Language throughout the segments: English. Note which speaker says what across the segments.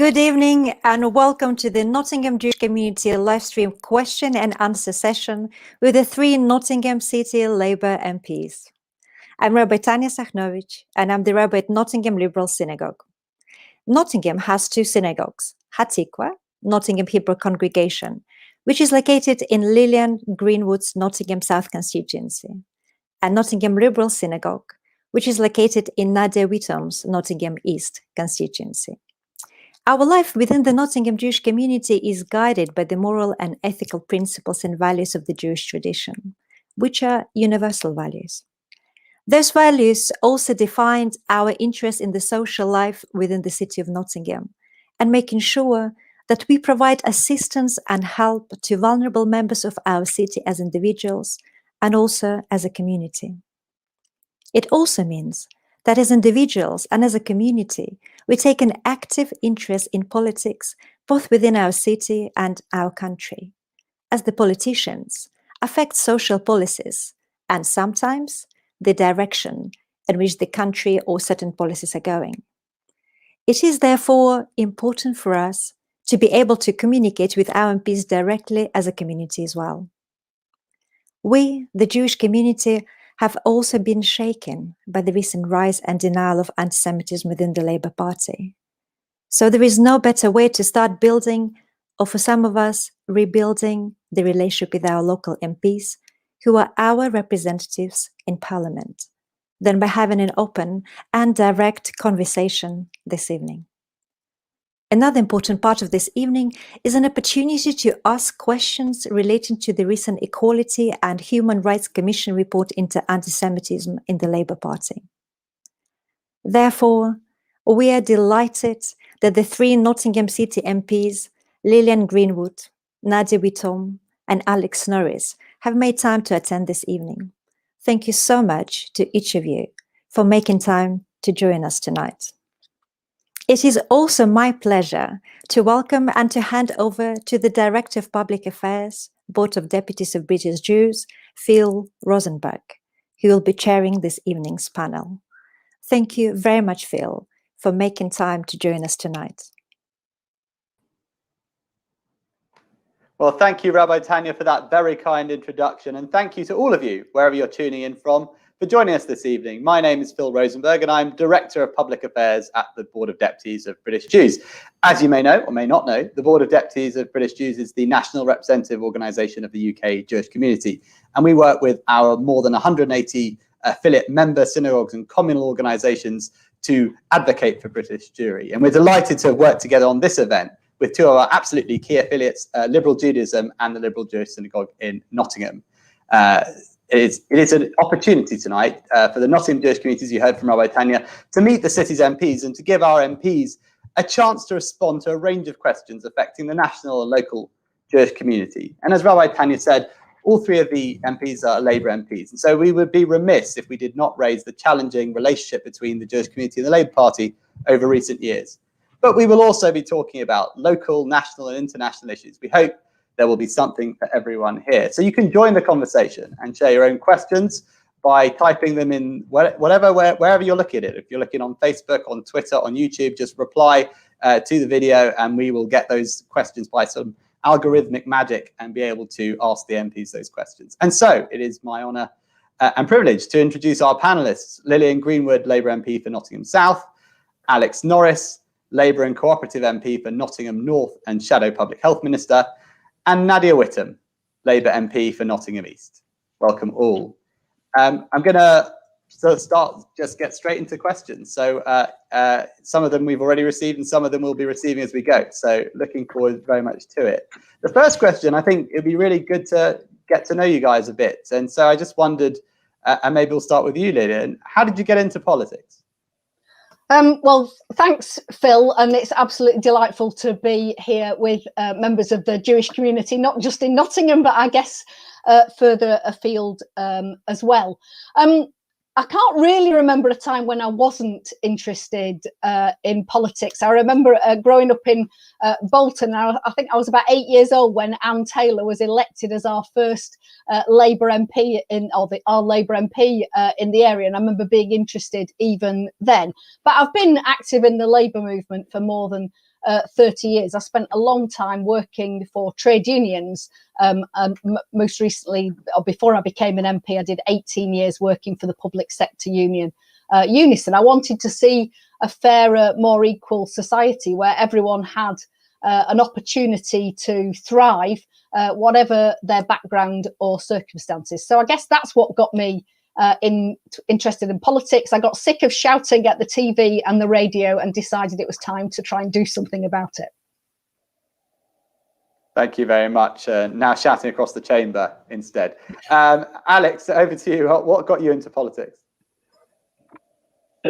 Speaker 1: Good evening and welcome to the Nottingham Jewish Community live stream question and answer session with the three Nottingham City Labour MPs. I'm Rabbi Tanya Sachnovich and I'm the Rabbi at Nottingham Liberal Synagogue. Nottingham has two synagogues, Hatikwa, Nottingham Hebrew Congregation, which is located in Lillian, Greenwood's Nottingham South constituency, and Nottingham Liberal Synagogue, which is located in Nadia Whittome's Nottingham East constituency. Our life within the Nottingham Jewish community is guided by the moral and ethical principles and values of the Jewish tradition, which are universal values. Those values also define our interest in the social life within the city of Nottingham and making sure that we provide assistance and help to vulnerable members of our city as individuals and also as a community. It also means that as individuals and as a community, we take an active interest in politics, both within our city and our country, as the politicians affect social policies and sometimes the direction in which the country or certain policies are going. It is therefore important for us to be able to communicate with our MPs directly as a community as well. We, the Jewish community, have also been shaken by the recent rise and denial of anti-Semitism within the Labour Party. So there is no better way to start building, or for some of us, rebuilding the relationship with our local MPs, who are our representatives in Parliament, than by having an open and direct conversation this evening. Another important part of this evening is an opportunity to ask questions relating to the recent Equality and Human Rights Commission report into anti-Semitism in the Labour Party. Therefore, we are delighted that the three Nottingham City MPs, Lillian Greenwood, Nadia Whittome, and Alex Norris, have made time to attend this evening. Thank you so much to each of you for making time to join us tonight. It is also my pleasure to welcome and to hand over to the Director of Public Affairs, Board of Deputies of British Jews, Phil Rosenberg, who will be chairing this evening's panel. Thank you very much, Phil, for making time to join us tonight.
Speaker 2: Well, thank you, Rabbi Tanya, for that very kind introduction. And thank you to all of you, wherever you're tuning in from, for joining us this evening. My name is Phil Rosenberg, and I'm Director of Public Affairs at the Board of Deputies of British Jews. As you may know, or may not know, the Board of Deputies of British Jews is the national representative organisation of the UK Jewish community. And we work with our more than 180 affiliate member synagogues and communal organisations to advocate for British Jewry. And we're delighted to work together on this event with two of our absolutely key affiliates, Liberal Judaism and the Liberal Jewish Synagogue in Nottingham. It is an opportunity tonight for the Nottingham Jewish community, as you heard from Rabbi Tanya, to meet the city's MPs and to give our MPs a chance to respond to a range of questions affecting the national and local Jewish community. And as Rabbi Tanya said, all three of the MPs are Labour MPs. And so we would be remiss if we did not raise the challenging relationship between the Jewish community and the Labour Party over recent years. But we will also be talking about local, national and international issues. We hope there will be something for everyone here. So you can join the conversation and share your own questions by typing them in wherever you're looking at it. If you're looking on Facebook, on Twitter, on YouTube, just reply to the video and we will get those questions by some algorithmic magic and be able to ask the MPs those questions. And so it is my honour and privilege to introduce our panellists: Lillian Greenwood, Labour MP for Nottingham South; Alex Norris, Labour and Cooperative MP for Nottingham North and Shadow Public Health Minister; and Nadia Whittome, Labour MP for Nottingham East. Welcome all. I'm going to get straight into questions. So some of them we've already received and some of them we'll be receiving as we go. So looking forward very much to it. The first question, I think it'd be really good to get to know you guys a bit. And so I just wondered, and maybe we'll start with you, Lillian, how did you get into politics?
Speaker 3: Well, thanks, Phil, and it's absolutely delightful to be here with members of the Jewish community, not just in Nottingham, but I guess further afield as well. I can't really remember a time when I wasn't interested in politics. I remember growing up in Bolton. I think I was about 8 years old when Anne Taylor was elected as our first Labour MP our Labour MP in the area, and I remember being interested even then. But I've been active in the Labour movement for more than 30 years. I spent a long time working for trade unions. Most recently, or before I became an MP, I did 18 years working for the public sector union, Unison. I wanted to see a fairer, more equal society where everyone had an opportunity to thrive, whatever their background or circumstances. So I guess that's what got me interested in politics. I got sick of shouting at the TV and the radio and decided it was time to try and do something about it.
Speaker 2: Thank you very much. Now shouting across the chamber instead. Alex, over to you. What got you into politics?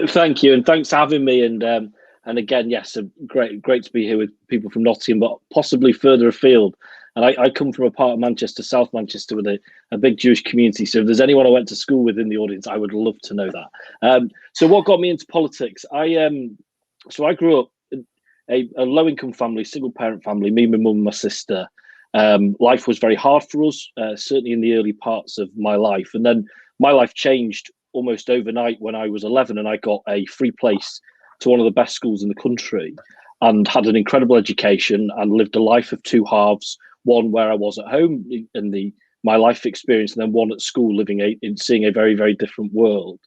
Speaker 4: Thank you, and thanks for having me. And again, yes, great to be here with people from Nottingham, but possibly further afield. And I come from a part of Manchester, South Manchester, with a big Jewish community. So if there's anyone I went to school with in the audience, I would love to know that. So what got me into politics? So I grew up in a low-income family, single-parent family, me, my mum, and my sister. Life was very hard for us, certainly in the early parts of my life. And then my life changed almost overnight when I was 11, and I got a free place to one of the best schools in the country and had an incredible education and lived a life of two halves, one where I was at home in my life experience, and then one at school, seeing a very, very different world.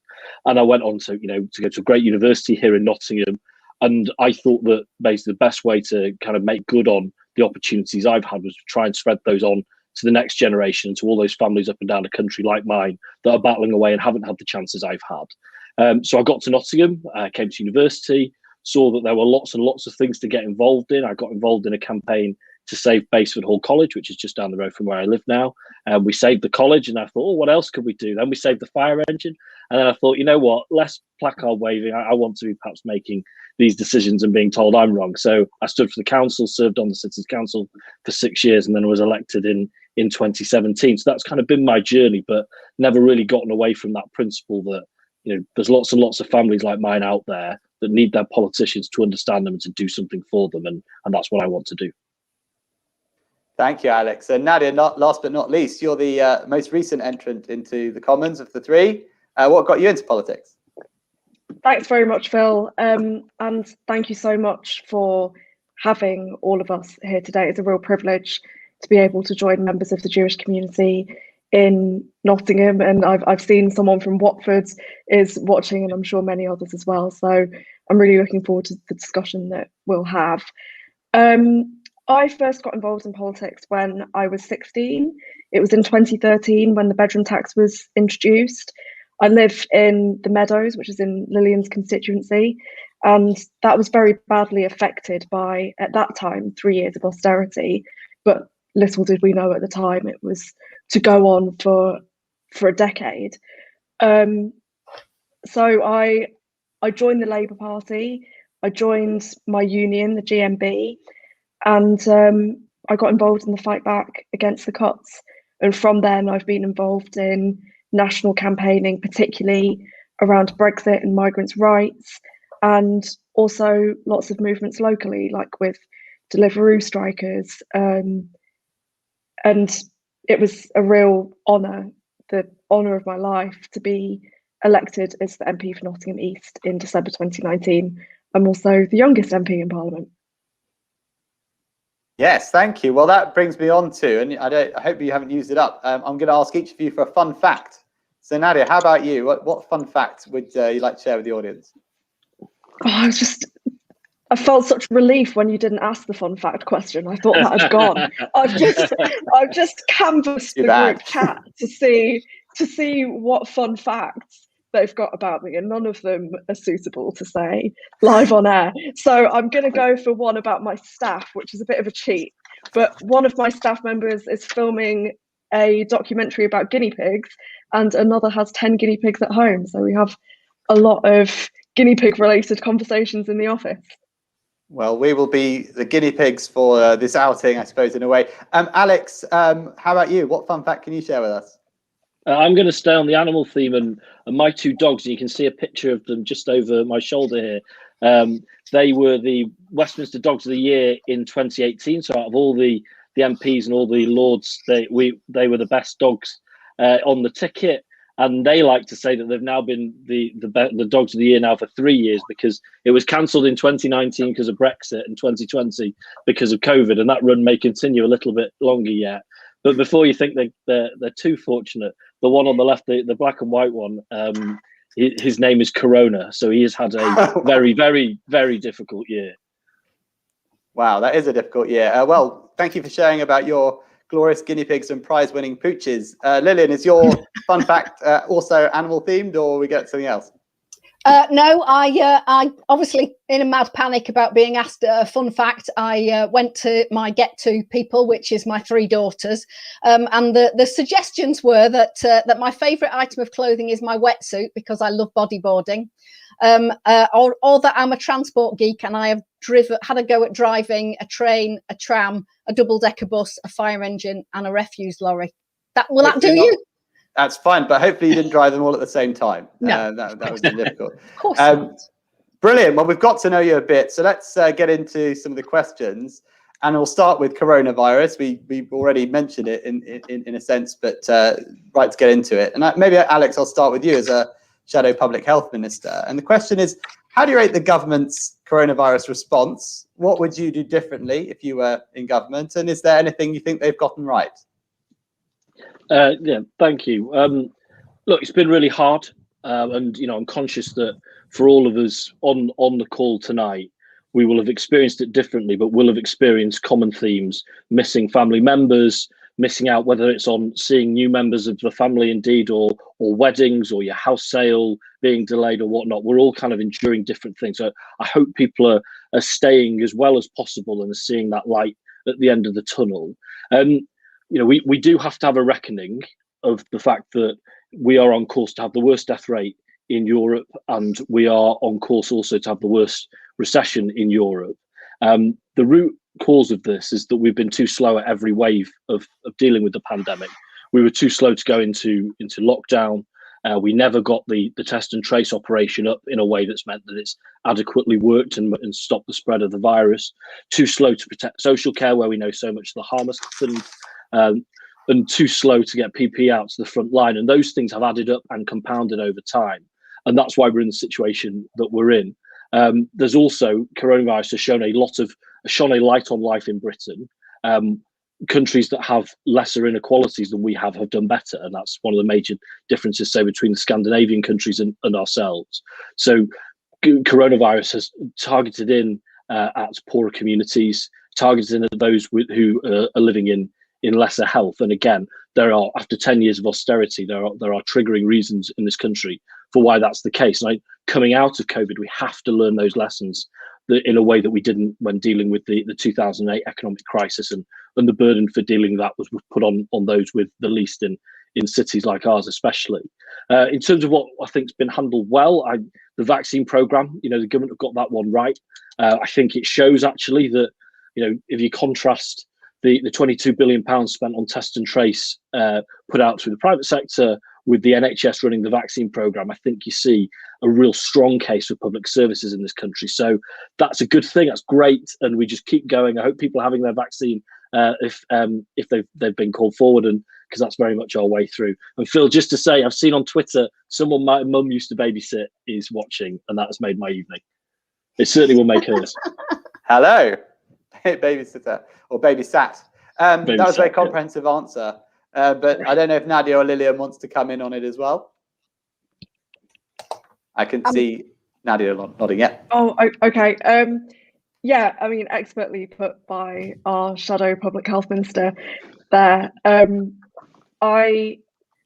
Speaker 4: And I went on to go to a great university here in Nottingham. And I thought that basically the best way to kind of make good on the opportunities I've had was to try and spread those on to the next generation, to all those families up and down the country like mine that are battling away and haven't had the chances I've had. So I got to Nottingham, came to university, saw that there were lots and lots of things to get involved in. I got involved in a campaign to save Basford Hall College, which is just down the road from where I live now. We saved the college, and I thought, what else could we do? Then we saved the fire engine. And then I thought, you know what, less placard waving. I want to be perhaps making these decisions and being told I'm wrong. So I stood for the council, served on the Citizens Council for 6 years, and then was elected in 2017. So that's kind of been my journey, but never really gotten away from that principle that, there's lots and lots of families like mine out there that need their politicians to understand them and to do something for them. And that's what I want to do.
Speaker 2: Thank you, Alex. And Nadia, last but not least, you're the most recent entrant into the Commons of the three. What got you into politics?
Speaker 5: Thanks very much, Phil. And thank you so much for having all of us here today. It's a real privilege to be able to join members of the Jewish community in Nottingham. And I've seen someone from Watford is watching, and I'm sure many others as well. So I'm really looking forward to the discussion that we'll have. I first got involved in politics when I was 16. It was in 2013 when the bedroom tax was introduced. I live in the Meadows, which is in Lillian's constituency, and that was very badly affected by, at that time, 3 years of austerity. But little did we know at the time it was to go on for a decade. So I joined the Labour Party. I joined my union, the GMB, and I got involved in the fight back against the cuts. And from then, I've been involved in national campaigning, particularly around Brexit and migrants' rights, and also lots of movements locally, like with Deliveroo strikers. And it was a real honour, the honour of my life, to be elected as the MP for Nottingham East in December 2019. I'm also the youngest MP in Parliament.
Speaker 2: Yes, thank you. Well, that brings me on to, and I hope you haven't used it up. I'm going to ask each of you for a fun fact. So Nadia, how about you? What fun fact would you like to share with the audience?
Speaker 5: Oh, I felt such relief when you didn't ask the fun fact question. I thought that had gone. I've just canvassed the group chat to see what fun facts they've got about me, and none of them are suitable to say live on air. So I'm going to go for one about my staff, which is a bit of a cheat. But one of my staff members is filming a documentary about guinea pigs, and another has 10 guinea pigs at home. So we have a lot of guinea pig related conversations in the office.
Speaker 2: Well, we will be the guinea pigs for this outing, I suppose, in a way. Alex, how about you? What fun fact can you share with us?
Speaker 4: I'm going to stay on the animal theme, and my two dogs, and you can see a picture of them just over my shoulder here. They were the Westminster Dogs of the Year in 2018. So out of all the MPs and all the Lords, they were the best dogs on the ticket. And they like to say that they've now been the Dogs of the Year now for 3 years, because it was cancelled in 2019 because of Brexit and 2020 because of COVID, and that run may continue a little bit longer yet. But before you think they're too fortunate, the one on the left, the black and white one, his name is Corona, so he has had a very, very, very difficult year. Wow,
Speaker 2: that is a difficult year. Well, thank you for sharing about your glorious guinea pigs and prize-winning pooches. Lillian, is your fun fact also animal themed, or we get something else?
Speaker 3: No, I obviously, in a mad panic about being asked a fun fact, I went to my get to people, which is my 3 daughters, and the suggestions were that my favourite item of clothing is my wetsuit because I love bodyboarding, or that I'm a transport geek and I have had a go at driving a train, a tram, a double-decker bus, a fire engine, and a refuse lorry. Will that do you?
Speaker 2: That's fine, but hopefully you didn't drive them all at the same time.
Speaker 3: No,
Speaker 2: that would be difficult.
Speaker 3: Of course not.
Speaker 2: Brilliant. Well, we've got to know you a bit, so let's get into some of the questions, and we'll start with coronavirus. We've already mentioned it in a sense, but right to get into it. And maybe, Alex, I'll start with you as a Shadow Public Health Minister. And the question is, how do you rate the government's coronavirus response? What would you do differently if you were in government? And is there anything you think they've gotten right?
Speaker 4: Yeah, thank you. Look, it's been really hard, and I'm conscious that for all of us on the call tonight, we will have experienced it differently, but we'll have experienced common themes: missing family members, missing out, whether it's on seeing new members of the family indeed, or weddings, or your house sale being delayed or whatnot. We're all kind of enduring different things. So I hope people are staying as well as possible and are seeing that light at the end of the tunnel. We do have to have a reckoning of the fact that we are on course to have the worst death rate in Europe, and we are on course also to have the worst recession in Europe. The root cause of this is that we've been too slow at every wave of dealing with the pandemic. We were too slow to go into lockdown. We never got the test and trace operation up in a way that's meant that it's adequately worked and stopped the spread of the virus. Too slow to protect social care, where we know so much of the harm has happened, and too slow to get PPE out to the front line. And those things have added up and compounded over time. And that's why we're in the situation that we're in. There's also, coronavirus has shone a light on life in Britain. Countries that have lesser inequalities than we have done better, and that's one of the major differences, say, between the Scandinavian countries and ourselves. So coronavirus has targeted in at poorer communities, targeted in at those who are living in lesser health. And again, after 10 years of austerity, there are triggering reasons in this country for why that's the case. And coming out of COVID, we have to learn those lessons in a way that we didn't when dealing with the 2008 economic crisis, and the burden for dealing with that was put on those with the least in cities like ours, especially. In terms of what I think's been handled well, the vaccine programme, the government have got that one right. I think it shows actually that, if you contrast the £22 billion spent on test and trace put out through the private sector with the NHS running the vaccine programme, I think you see a real strong case for public services in this country. So that's a good thing. That's great, and we just keep going. I hope people are having their vaccine if they've been called forward, and because that's very much our way through. And Phil, just to say, I've seen on Twitter someone my mum used to babysit is watching, and that has made my evening. It certainly will make hers.
Speaker 2: Hello, babysitter or babysat. That was a very comprehensive answer. But I don't know if Nadia or Lillian wants to come in on it as well. I can see Nadia nodding. Yeah.
Speaker 5: Oh, okay. Yeah, I mean, expertly put by our Shadow Public Health Minister there. I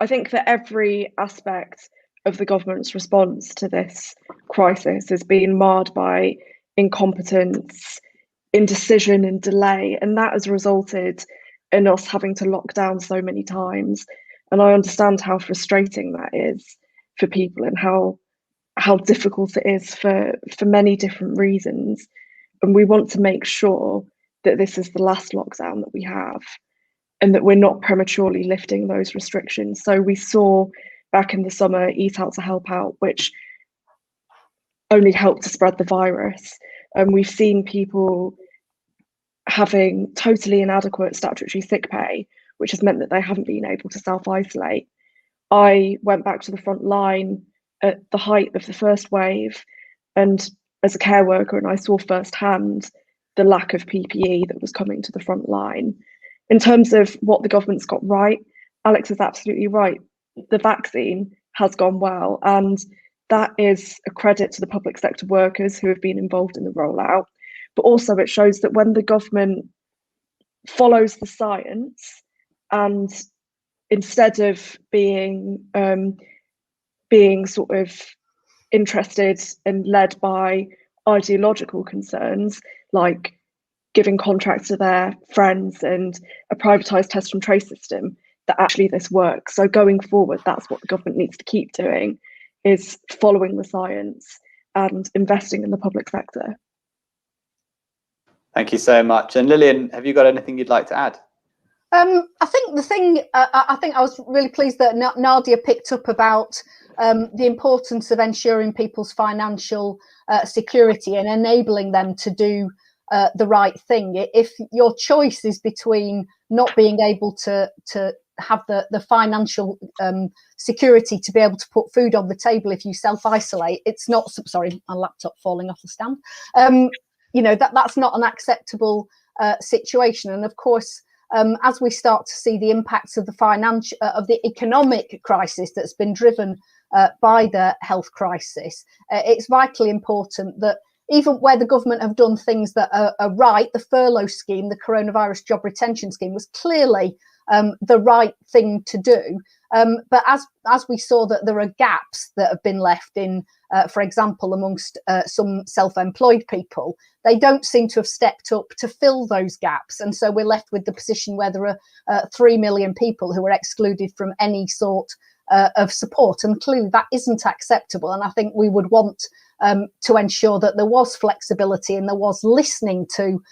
Speaker 5: think that every aspect of the government's response to this crisis has been marred by incompetence, indecision, and delay, and that has resulted in us having to lock down so many times. And I understand how frustrating that is for people, and how difficult it is for many different reasons. And we want to make sure that this is the last lockdown that we have, and that we're not prematurely lifting those restrictions. So we saw back in the summer Eat Out to Help Out, which only helped to spread the virus. And we've seen people having totally inadequate statutory sick pay, which has meant that they haven't been able to self-isolate. I went back to the front line at the height of the first wave, and as a care worker, and I saw firsthand the lack of PPE that was coming to the front line. In terms of what the government's got right, Alex is absolutely right. The vaccine has gone well, and that is a credit to the public sector workers who have been involved in the rollout. But also it shows that when the government follows the science, and instead of being sort of interested and led by ideological concerns like giving contracts to their friends and a privatized test and trace system, that actually this works. So going forward, that's what the government needs to keep doing, is following the science and investing in the public sector.
Speaker 2: Thank you so much. And Lillian, have you got anything you'd like to add?
Speaker 3: I think the thing, I think I was really pleased that Nadia picked up about the importance of ensuring people's financial security and enabling them to do the right thing. If your choice is between not being able to have the financial security to be able to put food on the table if you self-isolate, it's not, sorry, my laptop falling off the stand. You know, that's not an acceptable situation. And of course, as we start to see the impacts of the economic crisis that's been driven by the health crisis, it's vitally important that even where the government have done things that are right, the furlough scheme, the coronavirus job retention scheme was clearly the right thing to do. But as we saw that there are gaps that have been left in, for example, amongst some self-employed people, they don't seem to have stepped up to fill those gaps. And so we're left with the position where there are 3 million people who are excluded from any sort of support. And clearly that isn't acceptable. And I think we would want to ensure that there was flexibility and there was listening to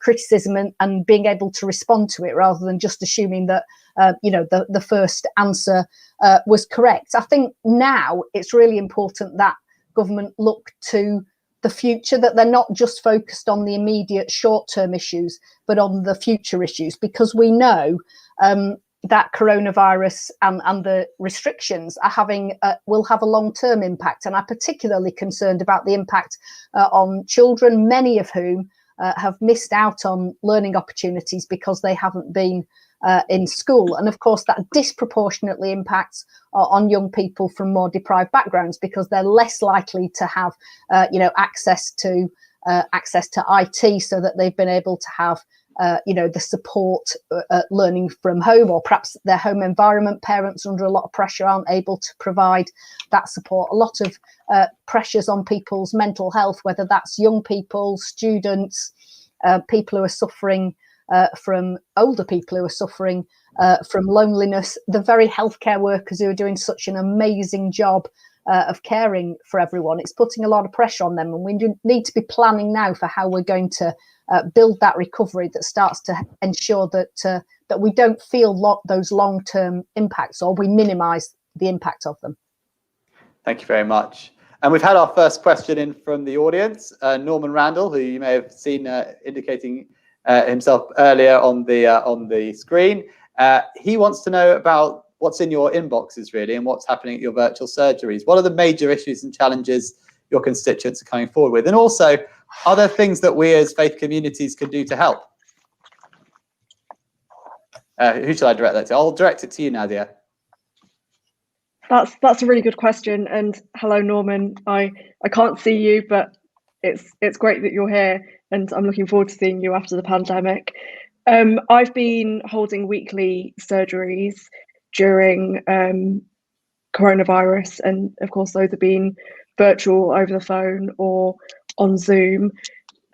Speaker 3: criticism and being able to respond to it, rather than just assuming that you know, the first answer was correct. I think now it's really important that government look to the future, that they're not just focused on the immediate short-term issues, but on the future issues, because we know that coronavirus and the restrictions are will have a long-term impact. And I'm particularly concerned about the impact on children, many of whom have missed out on learning opportunities because they haven't been in school. And of course, that disproportionately impacts on young people from more deprived backgrounds, because they're less likely to have you know, access to IT, so that they've been able to have you know, the support learning from home, or perhaps their home environment. Parents under a lot of pressure aren't able to provide that support. A lot of pressures on people's mental health, whether that's young people, students, people who are suffering from older people who are suffering from loneliness, the very healthcare workers who are doing such an amazing job of caring for everyone. It's putting a lot of pressure on them, and we need to be planning now for how we're going to build that recovery that starts to ensure that that we don't feel those long-term impacts, or we minimise the impact of them.
Speaker 2: Thank you very much. And we've had our first question in from the audience, Norman Randall, who you may have seen indicating himself earlier on the screen. He wants to know about what's in your inboxes, really, and what's happening at your virtual surgeries. What are the major issues and challenges your constituents are coming forward with? And also, are there things that we as faith communities can do to help? Who should I direct that to? I'll direct it to you, Nadia.
Speaker 5: That's a really good question. And hello, Norman. I can't see you, but it's great that you're here, and I'm looking forward to seeing you after the pandemic. I've been holding weekly surgeries during coronavirus, and of course those have been virtual, over the phone or on Zoom.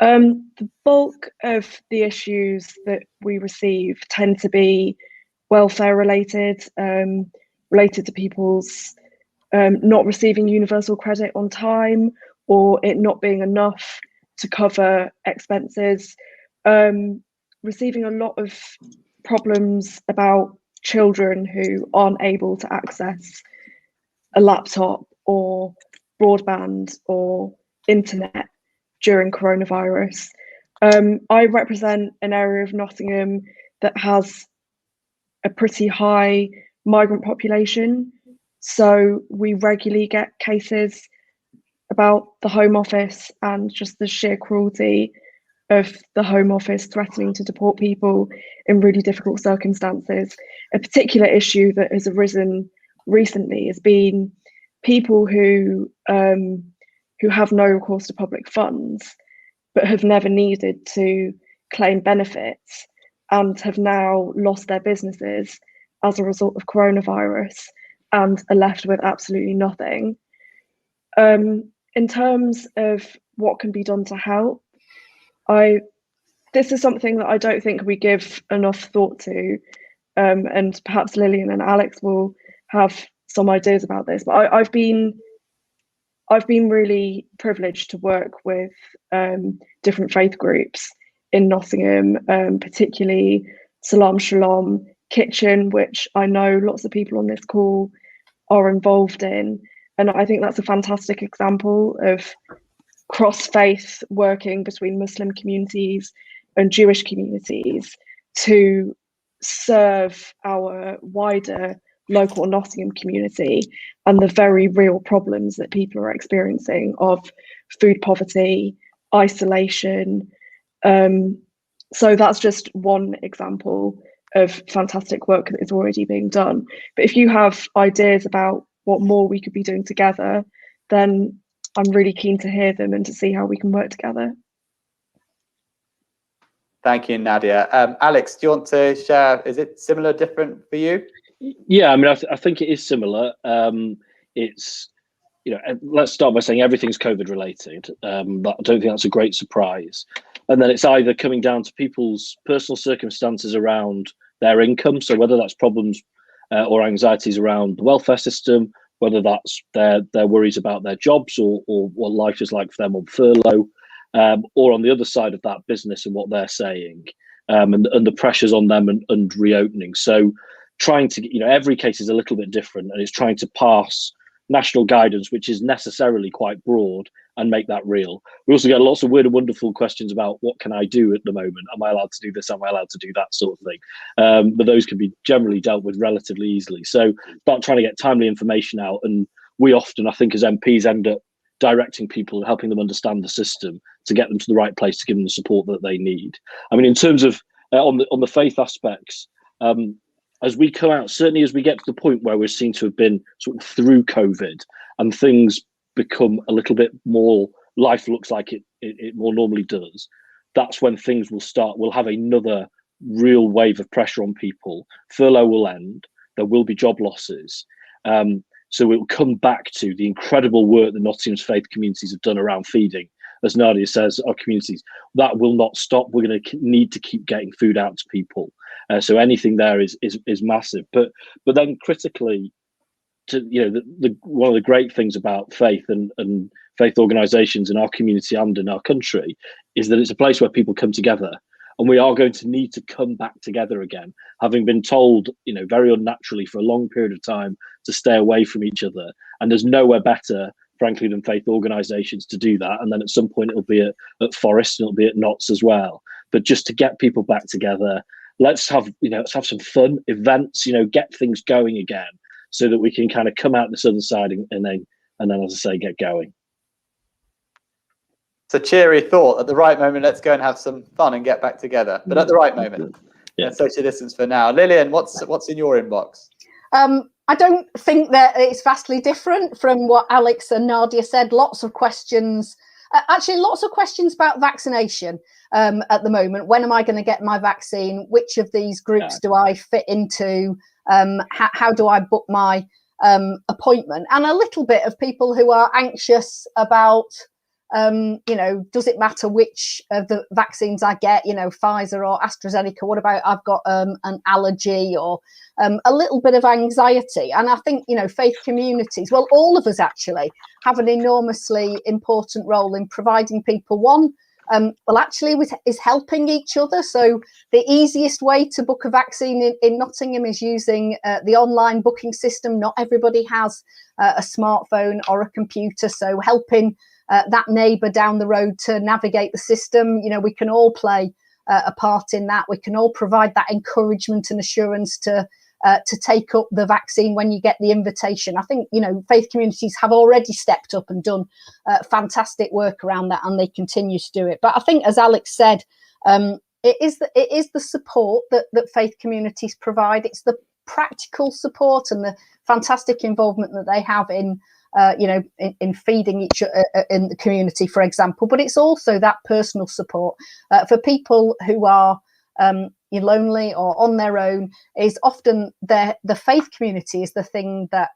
Speaker 5: The bulk of the issues that we receive tend to be welfare related, related to people's not receiving universal credit on time, or it not being enough to cover expenses. Receiving a lot of problems about children who aren't able to access a laptop or broadband or internet during coronavirus. I represent an area of Nottingham that has a pretty high migrant population, So we regularly get cases about the Home Office and just the sheer cruelty of the Home Office threatening to deport people in really difficult circumstances. A particular issue that has arisen recently has been people who have no recourse to public funds, but have never needed to claim benefits and have now lost their businesses as a result of coronavirus and are left with absolutely nothing. In terms of what can be done to help, this is something that I don't think we give enough thought to, and perhaps Lillian and Alex will have some ideas about this. But I've been really privileged to work with different faith groups in Nottingham, particularly Salam Shalom Kitchen, which I know lots of people on this call are involved in. And I think that's a fantastic example of cross-faith working between Muslim communities and Jewish communities to serve our wider local Nottingham community and the very real problems that people are experiencing of food poverty, isolation. So that's just one example of fantastic work that is already being done. But if you have ideas about what more we could be doing together, then I'm really keen to hear them and to see how we can work together.
Speaker 2: Thank you, Nadia. Alex, do you want to share? Is it similar, different for you?
Speaker 4: Yeah, I mean, I think it is similar. It's, let's start by saying everything's COVID related. But I don't think that's a great surprise. And then it's either coming down to people's personal circumstances around their income. So whether that's problems or anxieties around the welfare system, whether that's their worries about their jobs or what life is like for them on furlough, or on the other side of that, business and what they're saying, and the pressures on them and reopening. So trying to, every case is a little bit different, and it's trying to pass national guidance, which is necessarily quite broad, and make that real. We also get lots of weird and wonderful questions about what can I do at the moment? Am I allowed to do this? Am I allowed to do that sort of thing? But those can be generally dealt with relatively easily. So start trying to get timely information out. And we often, I think, as MPs end up directing people and helping them understand the system to get them to the right place to give them the support that they need. I mean, in terms of on the faith aspects, as we come out, certainly as we get to the point where we're seen to have been sort of through COVID and things become a little bit more, life looks like it more normally does, that's when things will start. We'll have another real wave of pressure on people. Furlough will end. There will be job losses. So it will come back to the incredible work that Nottingham's faith communities have done around feeding. As Nadia says, our communities, that will not stop. We're going to need to keep getting food out to people. So anything there is massive. But then critically, one of the great things about faith and faith organisations in our community and in our country is that it's a place where people come together, and we are going to need to come back together again, having been told, very unnaturally for a long period of time to stay away from each other. And there's nowhere better, frankly, than faith organisations to do that. And then at some point it'll be at Forest and it'll be at Notts as well. But just to get people back together, let's have some fun events, get things going again, so that we can kind of come out this other side and then, as I say, get going.
Speaker 2: It's a cheery thought. At the right moment, let's go and have some fun and get back together. But at the right moment, social distance for now. Lillian, what's in your inbox?
Speaker 3: I don't think that it's vastly different from what Alex and Nadia said. Lots of questions. Actually, lots of questions about vaccination at the moment. When am I going to get my vaccine? Which of these groups do I fit into? How do I book my appointment? And a little bit of people who are anxious about, does it matter which of the vaccines I get, Pfizer or AstraZeneca? What about I've got an allergy, or a little bit of anxiety? And I think, faith communities, well, all of us actually have an enormously important role in providing people is helping each other. So the easiest way to book a vaccine in Nottingham is using the online booking system. Not everybody has a smartphone or a computer, so helping that neighbour down the road to navigate the system, we can all play a part in that. We can all provide that encouragement and assurance to to take up the vaccine when you get the invitation. I think, faith communities have already stepped up and done fantastic work around that, and they continue to do it. But I think, as Alex said, it is the support that faith communities provide. It's the practical support and the fantastic involvement that they have in feeding each in the community, for example. But it's also that personal support for people who are lonely or on their own. Is often the faith community is the thing that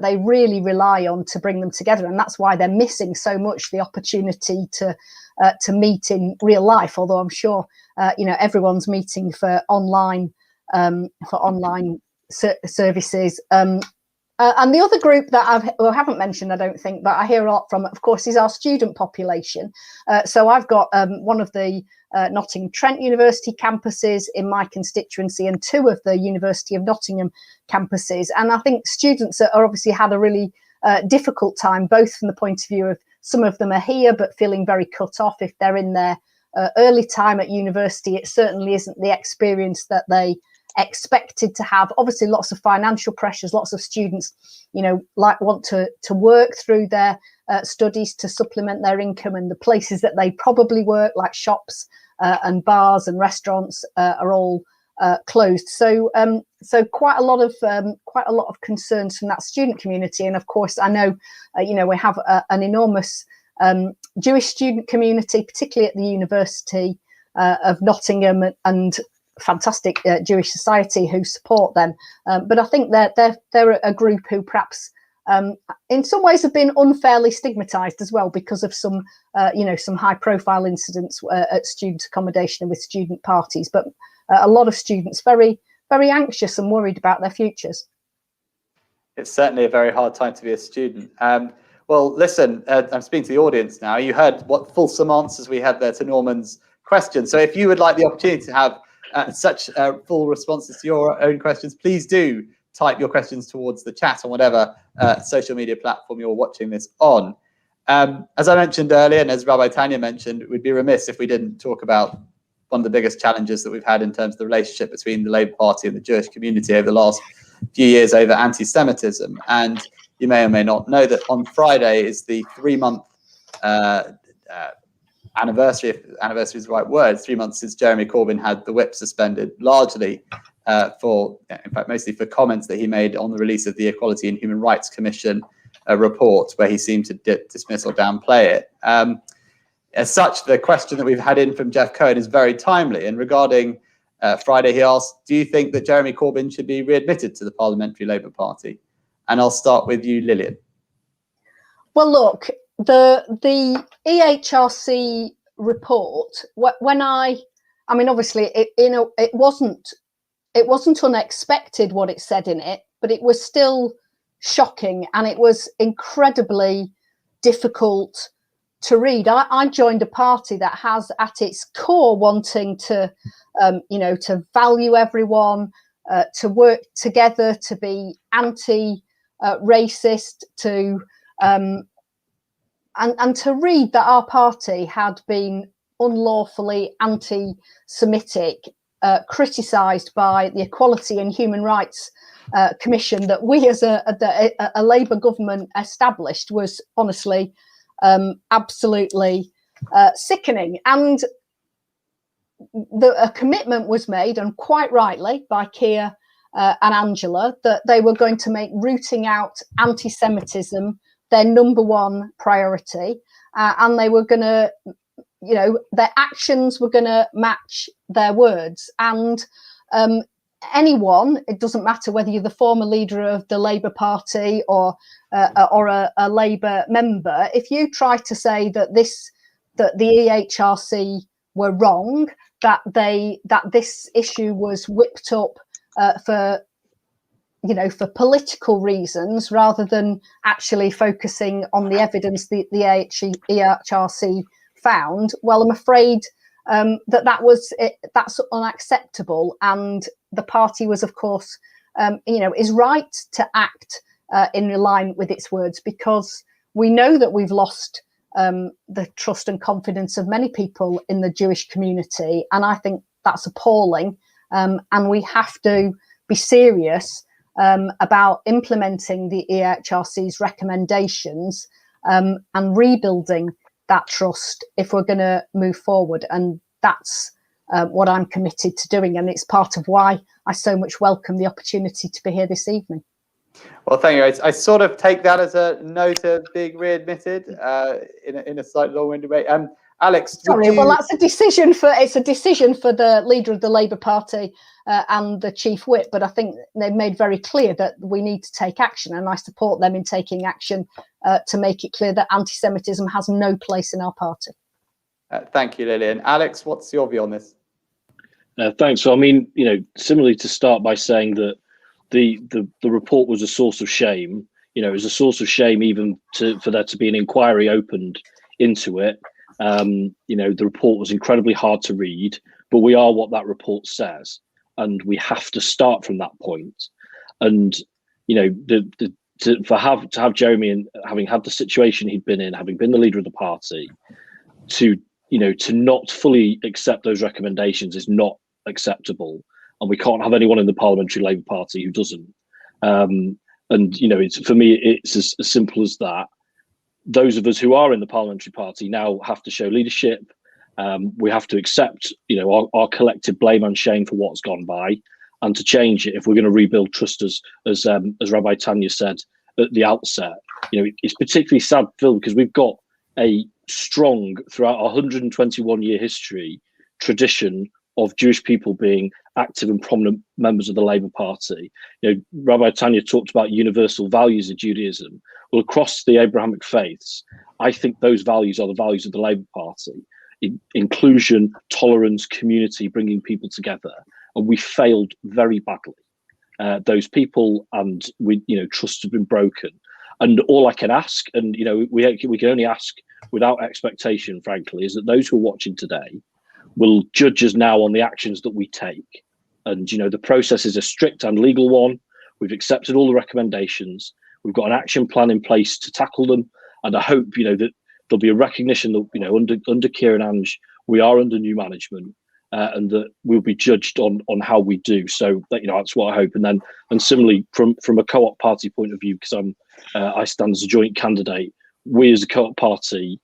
Speaker 3: they really rely on to bring them together, and that's why they're missing so much the opportunity to meet in real life. Although I'm sure everyone's meeting for online services. And the other group that I haven't mentioned, I don't think, but I hear a lot from, of course, is our student population. So I've got one of the Nottingham Trent University campuses in my constituency and two of the University of Nottingham campuses. And I think students are obviously had a really difficult time, both from the point of view of some of them are here but feeling very cut off. If they're in their early time at university, it certainly isn't the experience that they expected to have. Obviously lots of financial pressures, lots of students want to work through their studies to supplement their income, and the places that they probably work, like shops and bars and restaurants, are all closed. So quite a lot of concerns from that student community. And of course I know we have an enormous Jewish student community, particularly at the University of Nottingham, and fantastic Jewish society who support them, but I think they're a group who perhaps in some ways have been unfairly stigmatized as well, because of some high profile incidents at student accommodation and with student parties. But a lot of students very, very anxious and worried about their futures.
Speaker 2: It's certainly a very hard time to be a student. Well, listen, I'm speaking to the audience now. You heard what fulsome answers we had there to Norman's question. So if you would like the opportunity to have such full responses to your own questions, please do type your questions towards the chat on whatever social media platform you're watching this on. As I mentioned earlier, and as Rabbi Tanya mentioned, we'd be remiss if we didn't talk about one of the biggest challenges that we've had in terms of the relationship between the Labour Party and the Jewish community over the last few years over anti-Semitism. And you may or may not know that on Friday is the 3-month anniversary, if anniversary is the right word, 3 months since Jeremy Corbyn had the whip suspended, largely mostly for comments that he made on the release of the Equality and Human Rights Commission report, where he seemed to dismiss or downplay it. As such, the question that we've had in from Jeff Cohen is very timely. And regarding Friday, he asked, do you think that Jeremy Corbyn should be readmitted to the Parliamentary Labour Party? And I'll start with you, Lillian.
Speaker 3: Well, look, the EHRC report, obviously it wasn't unexpected what it said in it, but it was still shocking, and it was incredibly difficult to read. I joined a party that has at its core wanting to to value everyone, to work together, to be anti-racist, and to read that our party had been unlawfully anti-Semitic, criticised by the Equality and Human Rights Commission that we as a Labour government established, was honestly absolutely sickening. And a commitment was made, and quite rightly, by Keir and Angela, that they were going to make rooting out anti-Semitism their number one priority, and they were going to, their actions were going to match their words. And anyone, it doesn't matter whether you're the former leader of the Labour Party or a Labour member, if you try to say that the EHRC were wrong, that this issue was whipped up for political reasons, rather than actually focusing on the evidence the EHRC found, well, I'm afraid that's unacceptable. And the party was, of course, is right to act in line with its words, because we know that we've lost the trust and confidence of many people in the Jewish community, and I think that's appalling. And we have to be serious about implementing the EHRC's recommendations and rebuilding that trust if we're going to move forward. And that's what I'm committed to doing. And it's part of why I so much welcome the opportunity to be here this evening.
Speaker 2: Well, thank you. I sort of take that as a no to being readmitted in a slightly long-winded way. Alex,
Speaker 3: sorry, well, that's a decision for the leader of the Labour Party and the chief whip. But I think they've made very clear that we need to take action, and I support them in taking action to make it clear that anti-Semitism has no place in our party.
Speaker 2: Thank you, Lillian. Alex, what's your view on this?
Speaker 4: Thanks. So, I mean, similarly, to start by saying that the report was a source of shame. It was a source of shame even for there to be an inquiry opened into it. The report was incredibly hard to read, but we are what that report says, and we have to start from that point. And to have Jeremy, and having had the situation he'd been in, having been the leader of the party, to not fully accept those recommendations is not acceptable, and we can't have anyone in the Parliamentary Labour Party who doesn't. It's, for me, it's as simple as that. Those of us who are in the Parliamentary Party now have to show leadership. We have to accept, our collective blame and shame for what's gone by, and to change it if we're going to rebuild trust, as Rabbi Tanya said at the outset. It's particularly sad, Phil, because we've got a strong, throughout our 121-year history, tradition of Jewish people being active and prominent members of the Labour Party. Rabbi Tanya talked about universal values of Judaism. Well, across the Abrahamic faiths, I think those values are the values of the Labour Party: inclusion, tolerance, community, bringing people together. And we failed very badly. Those people, and trust have been broken. And all I can ask, and we can only ask without expectation, frankly, is that those who are watching today will judge us now on the actions that we take. And the process is a strict and legal one. We've accepted all the recommendations. We've got an action plan in place to tackle them. And I hope that there'll be a recognition that under Kieran Ange, we are under new management, and that we'll be judged on how we do. So that's what I hope. And similarly, from a co-op party point of view, because I stand as a joint candidate, we as a co-op party,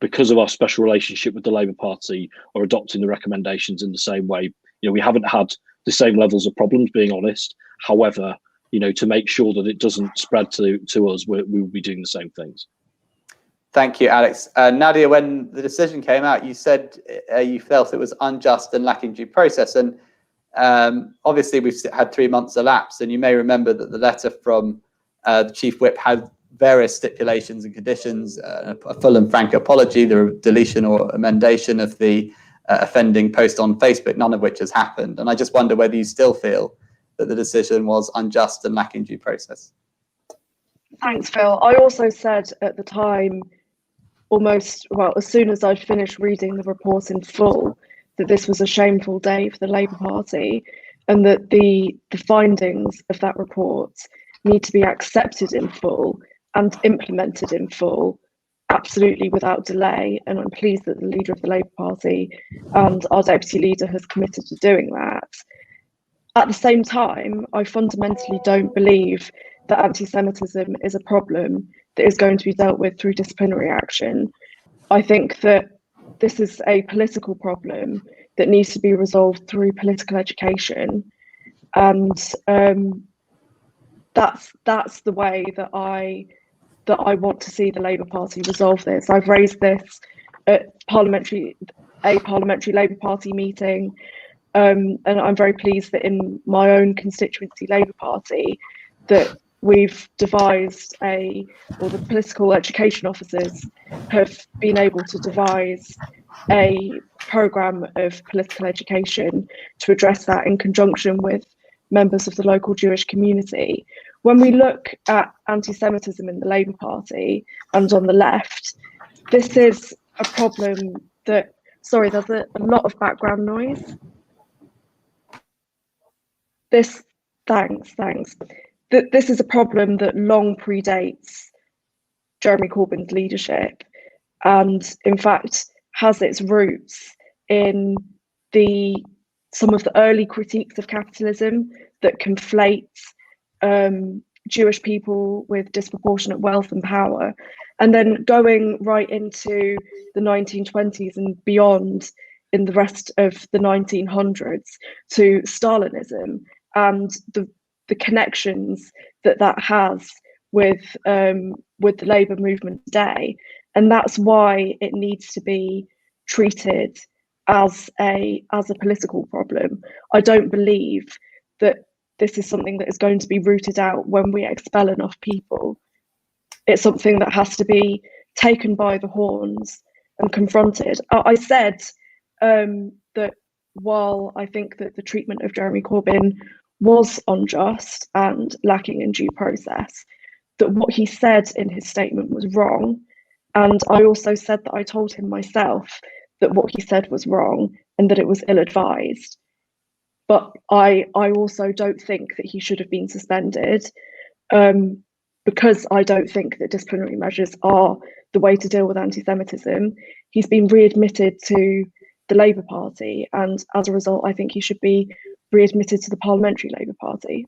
Speaker 4: because of our special relationship with the Labour Party, are adopting the recommendations in the same way. We haven't had the same levels of problems, being honest. However, to make sure that it doesn't spread to us, we will be doing the same things.
Speaker 2: Thank you, Alex. Nadia, when the decision came out, you said you felt it was unjust and lacking due process. And obviously, we've had 3 months elapsed, and you may remember that the letter from the Chief Whip had various stipulations and conditions, a full and frank apology, the deletion or amendation of the offending post on Facebook, none of which has happened. And I just wonder whether you still feel that the decision was unjust and lacking due process.
Speaker 5: Thanks, Phil. I also said at the time, as soon as I'd finished reading the report in full, that this was a shameful day for the Labour Party, and that the findings of that report need to be accepted in full and implemented in full, absolutely without delay. And I'm pleased that the leader of the Labour Party and our deputy leader has committed to doing that. At the same time, I fundamentally don't believe that anti-Semitism is a problem that is going to be dealt with through disciplinary action. I think that this is a political problem that needs to be resolved through political education. And that's the way that I want to see the Labour Party resolve this. I've raised this at a parliamentary Labour Party meeting, and I'm very pleased that in my own constituency Labour Party that we've devised the political education officers have been able to devise a programme of political education to address that in conjunction with members of the local Jewish community. When we look at anti-Semitism in the Labour Party and on the left, this is a problem that, sorry, there's a lot of background noise. Thanks. This is a problem that long predates Jeremy Corbyn's leadership, and in fact has its roots in the some of the early critiques of capitalism that conflate Jewish people with disproportionate wealth and power, and then going right into the 1920s and beyond in the rest of the 1900s to Stalinism and the connections that has with the labour movement today. And that's why it needs to be treated as a political problem. I don't believe that this is something that is going to be rooted out when we expel enough people. It's something that has to be taken by the horns and confronted. I said that while I think that the treatment of Jeremy Corbyn was unjust and lacking in due process, that what he said in his statement was wrong. And I also said that I told him myself that what he said was wrong and that it was ill-advised. But I also don't think that he should have been suspended, because I don't think that disciplinary measures are the way to deal with anti-Semitism. He's been readmitted to the Labour Party, and as a result, I think he should be readmitted to the Parliamentary Labour Party.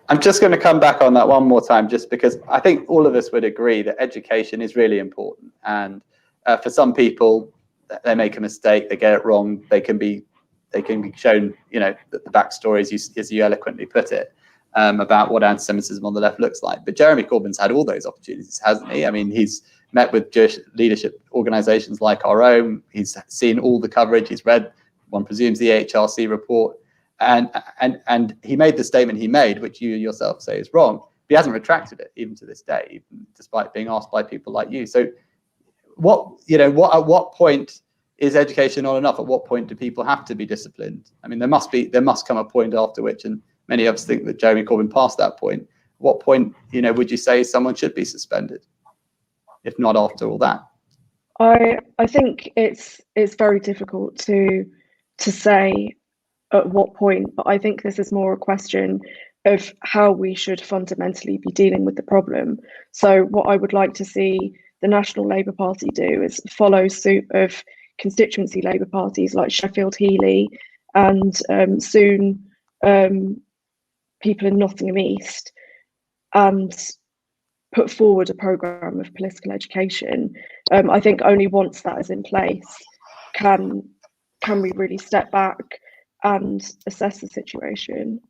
Speaker 2: I'm just going to come back on that one more time, just because I think all of us would agree that education is really important. And for some people, they make a mistake, they get it wrong, they can be shown, you know, the backstory, as you eloquently put it, about what anti-Semitism on the left looks like. But Jeremy Corbyn's had all those opportunities, hasn't he? I mean, he's met with Jewish leadership organisations like our own. He's seen all the coverage. He's read, one presumes, the HRC report, and he made the statement he made, which you yourself say is wrong. But he hasn't retracted it even to this day, even despite being asked by people like you. So, at what point is education not enough? At what point do people have to be disciplined? I mean, there must come a point after which, and many of us think that Jeremy Corbyn passed that point. At what point, would you say someone should be suspended, if not after all that?
Speaker 5: I think it's very difficult to say at what point, but I think this is more a question of how we should fundamentally be dealing with the problem. So what I would like to see the National Labour Party do is follow suit of constituency Labour parties like Sheffield Heeley and soon people in Nottingham East, and put forward a programme of political education. I think only once that is in place can we really step back and assess the situation.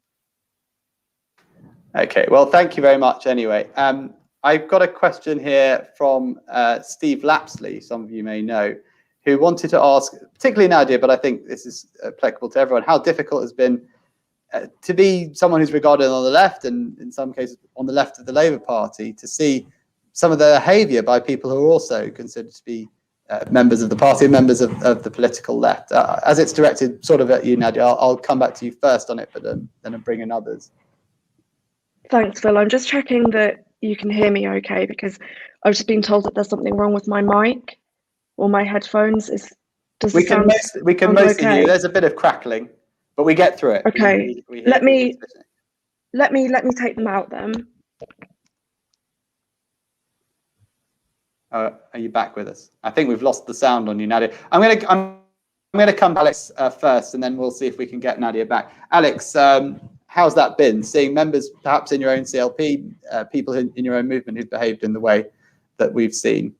Speaker 2: Okay, well, thank you very much anyway. I've got a question here from Steve Lapsley, some of you may know, who wanted to ask, particularly Nadia, but I think this is applicable to everyone, how difficult it has been to be someone who's regarded on the left, and in some cases on the left of the Labour Party, to see some of the behaviour by people who are also considered to be members of the party, members of the political left. As it's directed sort of at you, Nadia, I'll come back to you first on it, but then I'll bring in others.
Speaker 5: Thanks, Phil. I'm just checking that you can hear me okay, because I've just been told that there's something wrong with my mic or my headphones.
Speaker 2: We can mostly
Speaker 5: okay?
Speaker 2: hear you. There's a bit of crackling, but we get through it.
Speaker 5: Okay. Let me take them out then.
Speaker 2: Are you back with us? I think we've lost the sound on you, Nadia. I'm gonna come to Alex first, and then we'll see if we can get Nadia back. Alex, how's that been? Seeing members, perhaps in your own CLP, people in your own movement who've behaved in the way that we've seen?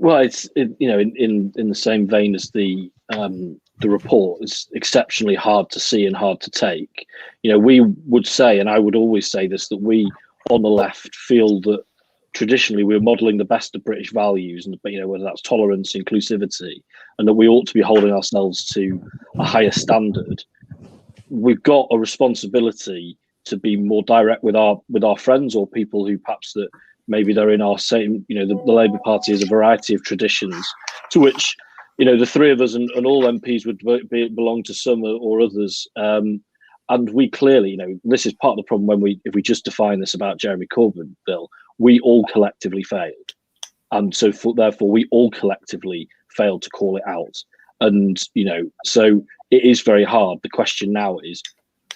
Speaker 4: Well, it's in the same vein as the report. It's exceptionally hard to see and hard to take. We would say, and I would always say this, that we on the left feel that traditionally we're modelling the best of British values, and whether that's tolerance, inclusivity, and that we ought to be holding ourselves to a higher standard. We've got a responsibility to be more direct with our friends or people who perhaps that maybe they're in our same, the Labour Party has a variety of traditions to which, the three of us and all MPs would belong to some or others. And we clearly, this is part of the problem if we just define this about Jeremy Corbyn, Bill, we all collectively failed. And so therefore we all collectively failed to call it out. And, so it is very hard. The question now is,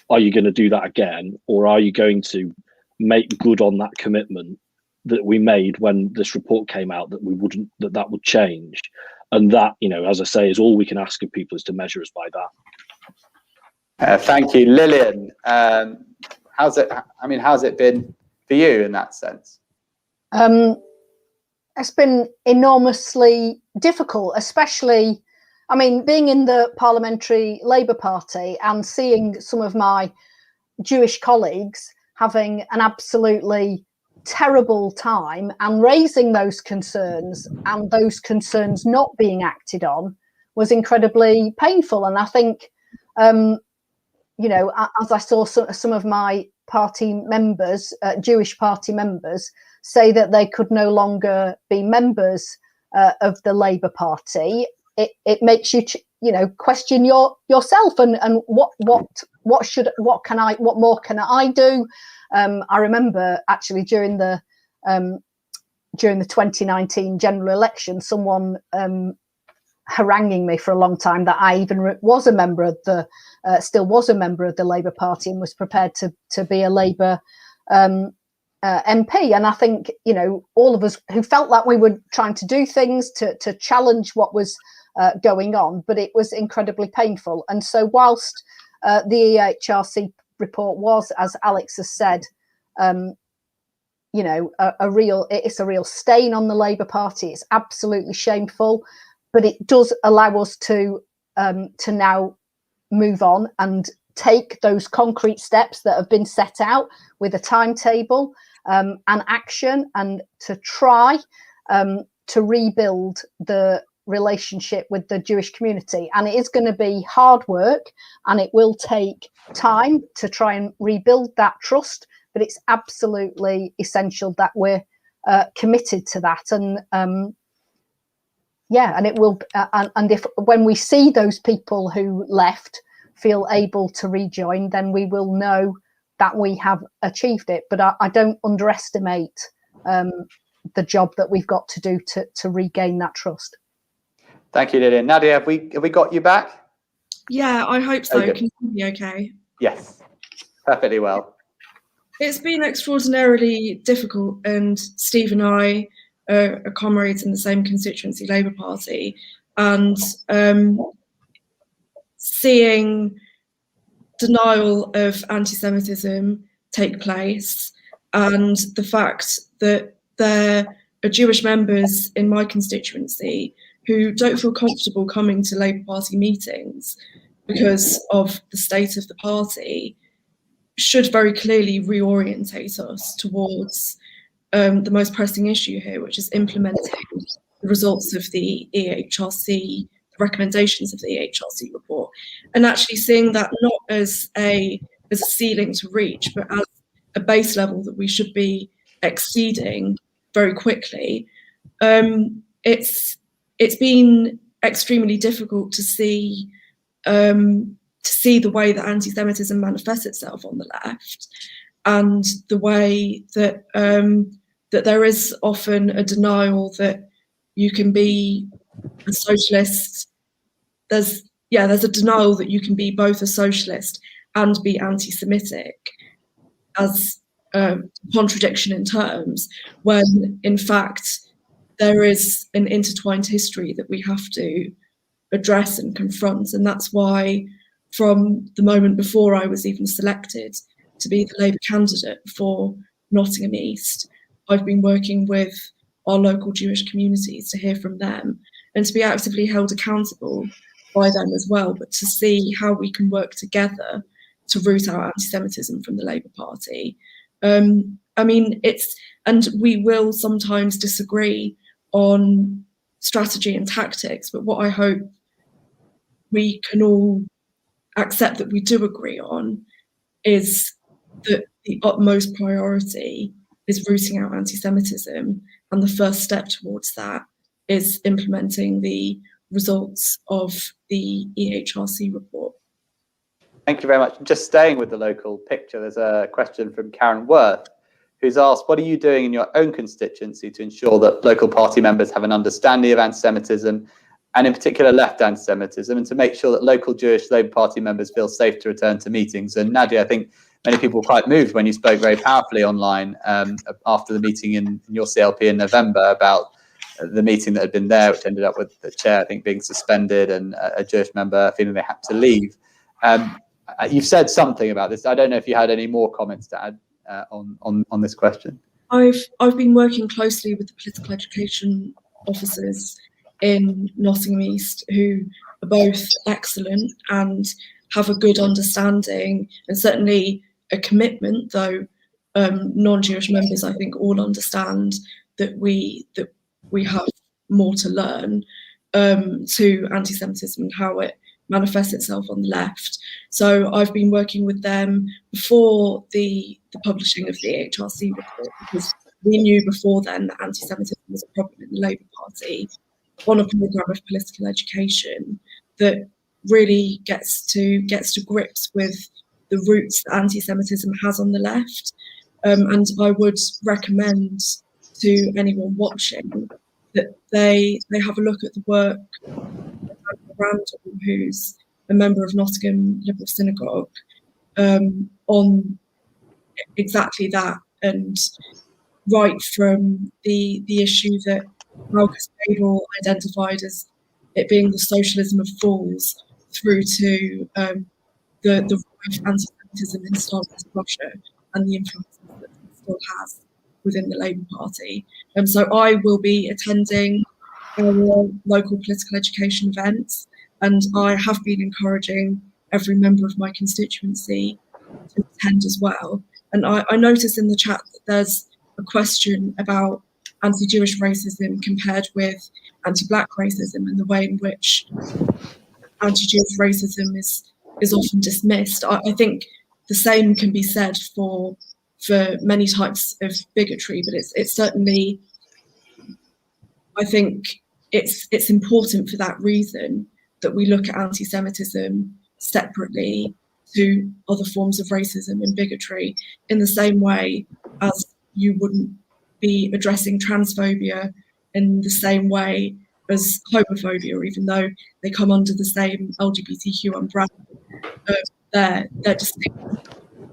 Speaker 4: are you going to do that again? Or are you going to make good on that commitment that we made when this report came out, that that would change? And that, as I say, is all we can ask of people, is to measure us by that.
Speaker 2: Thank you, Lillian. How's it been for you in that sense?
Speaker 3: It's been enormously difficult, especially, being in the Parliamentary Labour Party and seeing some of my Jewish colleagues having an absolutely terrible time and raising those concerns, and those concerns not being acted on, was incredibly painful. And I think, as I saw some of my party members, Jewish party members, say that they could no longer be members of the Labour Party, it makes you question yourself and what more can I do? I remember actually during the 2019 general election, someone haranguing me for a long time that I even was a member of still was a member of the Labour Party and was prepared to be a Labour MP. And I think, all of us who felt like we were trying to do things to challenge what was going on, but it was incredibly painful. And so whilst the EHRC report was, as Alex has said, it's a real stain on the Labour Party. It's absolutely shameful, but it does allow us to now move on and take those concrete steps that have been set out with a timetable and action, and to try to rebuild the relationship with the Jewish community. And it is going to be hard work, and it will take time to try and rebuild that trust, but it's absolutely essential that we're committed to that. And and it will and if when we see those people who left feel able to rejoin, then we will know that we have achieved it. But I don't underestimate the job that we've got to do to regain that trust.
Speaker 2: Thank you, Lillian. Nadia, have we got you back?
Speaker 6: Yeah, I hope so.
Speaker 2: Okay.
Speaker 6: Can you hear me okay?
Speaker 2: Yes, perfectly well.
Speaker 6: It's been extraordinarily difficult, and Steve and I are comrades in the same constituency, Labour Party, and seeing denial of anti-Semitism take place, and the fact that there are Jewish members in my constituency who don't feel comfortable coming to Labour Party meetings because of the state of the party, should very clearly reorientate us towards the most pressing issue here, which is implementing the results of the EHRC, the recommendations of the EHRC report, and actually seeing that not as a ceiling to reach, but as a base level that we should be exceeding very quickly. It's been extremely difficult to see the way that anti-Semitism manifests itself on the left, and the way that that there is often a denial that you can be a socialist. There's a denial that you can be both a socialist and be anti-Semitic, as a contradiction in terms, when in fact there is an intertwined history that we have to address and confront. And that's why, from the moment before I was even selected to be the Labour candidate for Nottingham East, I've been working with our local Jewish communities to hear from them and to be actively held accountable by them as well, but to see how we can work together to root out anti-Semitism from the Labour Party. And we will sometimes disagree on strategy and tactics, but what I hope we can all accept that we do agree on is that the utmost priority is rooting out anti-Semitism, and the first step towards that is implementing the results of the EHRC report.
Speaker 2: Thank you very much. Just staying with the local picture, there's a question from Karen Worth, who's asked, what are you doing in your own constituency to ensure that local party members have an understanding of anti-Semitism, and in particular left anti-Semitism, and to make sure that local Jewish Labour Party members feel safe to return to meetings? And Nadia, I think many people were quite moved when you spoke very powerfully online after the meeting in your CLP in November about the meeting that had been there, which ended up with the chair, I think, being suspended and a Jewish member feeling they had to leave. You've said something about this. I don't know if you had any more comments to add on this question.
Speaker 6: I've been working closely with the political education officers in Nottingham East, who are both excellent and have a good understanding and certainly a commitment, though non-Jewish members, I think, all understand that we have more to learn to anti-Semitism and how it manifests itself on the left. So I've been working with them before the publishing of the HRC report, because we knew before then that anti-Semitism was a problem in the Labour Party, on a programme of political education that really gets to grips with the roots that anti-Semitism has on the left. And I would recommend to anyone watching that they have a look at the work of Randall, who's a member of Nottingham Liberal Synagogue, on exactly that, and right from the issue that Marcus Badel identified as it being the socialism of fools, through to the rise of anti-Semitism in Stalinist Russia and the influences that it still has within the Labour Party. So I will be attending our local political education events, and I have been encouraging every member of my constituency to attend as well. And I noticed in the chat that there's a question about anti-Jewish racism compared with anti-Black racism, and the way in which anti-Jewish racism is often dismissed. I think the same can be said for many types of bigotry, but it's certainly, I think it's important for that reason that we look at anti-Semitism separately to other forms of racism and bigotry, in the same way as you wouldn't be addressing transphobia in the same way as homophobia, even though they come under the same LGBTQ umbrella. They're distinct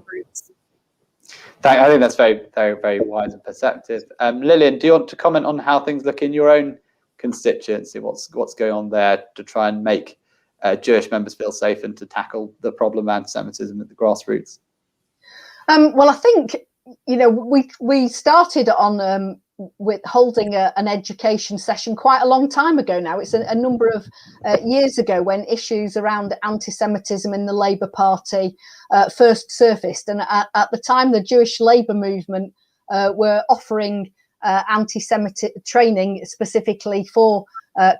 Speaker 6: groups.
Speaker 2: I think that's very, very, very wise and perceptive. Lillian, do you want to comment on how things look in your own constituency? What's going on there to try and make Jewish members feel safe and to tackle the problem of anti-Semitism at the grassroots?
Speaker 3: Well, I think, you know, we started on with holding an education session quite a long time ago now. It's a number of years ago, when issues around anti-Semitism in the Labour Party first surfaced. And at the time, the Jewish Labour movement were offering anti-Semitic training specifically for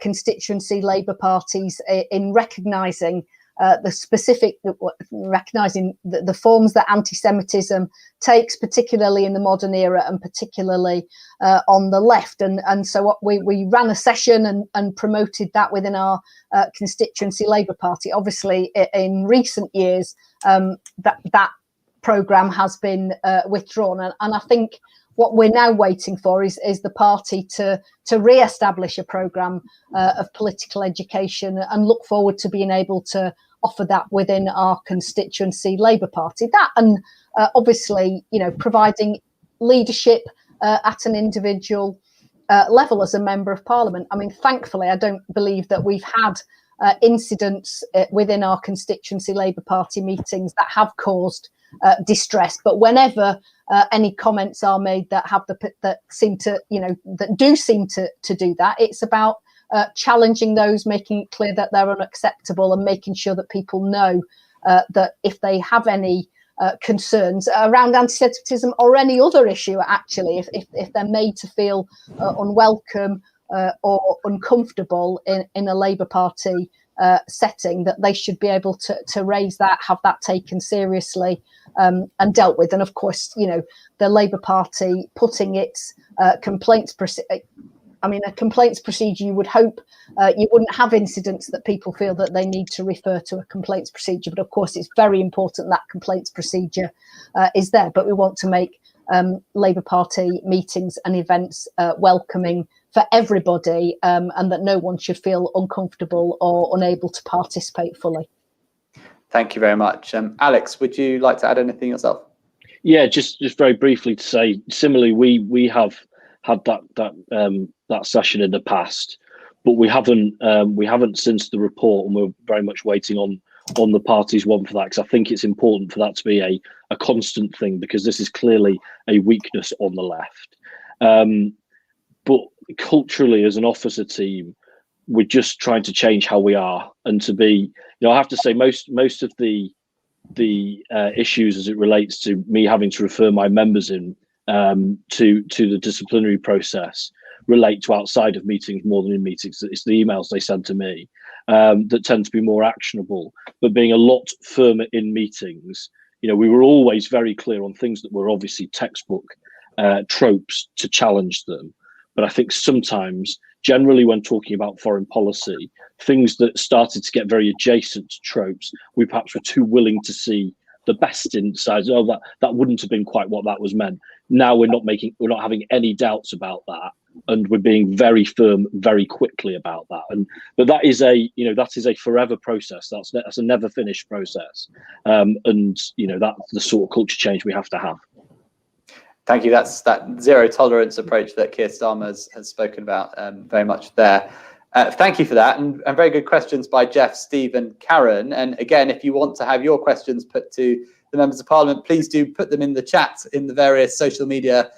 Speaker 3: constituency Labour parties in recognising recognising the forms that anti-Semitism takes, particularly in the modern era and particularly on the left. And so we ran a session and promoted that within our constituency Labour Party. Obviously, in recent years, that programme has been withdrawn. And I think what we're now waiting for is the party to re-establish a programme of political education, and look forward to being able to offer that within our constituency Labour Party. That, and obviously, you know, providing leadership at an individual level as a member of Parliament. I mean, thankfully, I don't believe that we've had incidents within our constituency Labour Party meetings that have caused distress. But whenever any comments are made that seem to do that, it's about challenging those, making it clear that they're unacceptable, and making sure that people know that if they have any concerns around anti-Semitism or any other issue, actually, if they're made to feel unwelcome or uncomfortable in a Labour Party setting, that they should be able to raise that, have that taken seriously and dealt with. And of course, you know, the Labour Party putting its complaints a complaints procedure, you would hope you wouldn't have incidents that people feel that they need to refer to a complaints procedure. But of course, it's very important that complaints procedure is there. But we want to make Labour Party meetings and events welcoming for everybody, and that no one should feel uncomfortable or unable to participate fully.
Speaker 2: Thank you very much. Alex, would you like to add anything yourself?
Speaker 4: Yeah, just very briefly to say, similarly, we have had that session in the past, but we haven't since the report, and we're very much waiting on the parties one for that, because I think it's important for that to be a constant thing, because this is clearly a weakness on the left. But culturally, as an officer team, we're just trying to change how we are, and to be, I have to say, most of the issues as it relates to me having to refer my members in to the disciplinary process relate to outside of meetings more than in meetings. It's the emails they send to me that tend to be more actionable, but being a lot firmer in meetings. We were always very clear on things that were obviously textbook tropes to challenge them. But I think sometimes, generally when talking about foreign policy, things that started to get very adjacent to tropes, we perhaps were too willing to see the best inside. Oh, that wouldn't have been quite what that was meant. Now we're not having any doubts about that, and we're being very firm very quickly about that. But that is a forever process. That's a never finished process. And that's the sort of culture change we have to have.
Speaker 2: Thank you. That's that zero tolerance approach that Keir Starmer has spoken about very much there. Thank you for that, and very good questions by Jeff, Steve and Karen. And again, if you want to have your questions put to the members of Parliament, please do put them in the chat in the various social media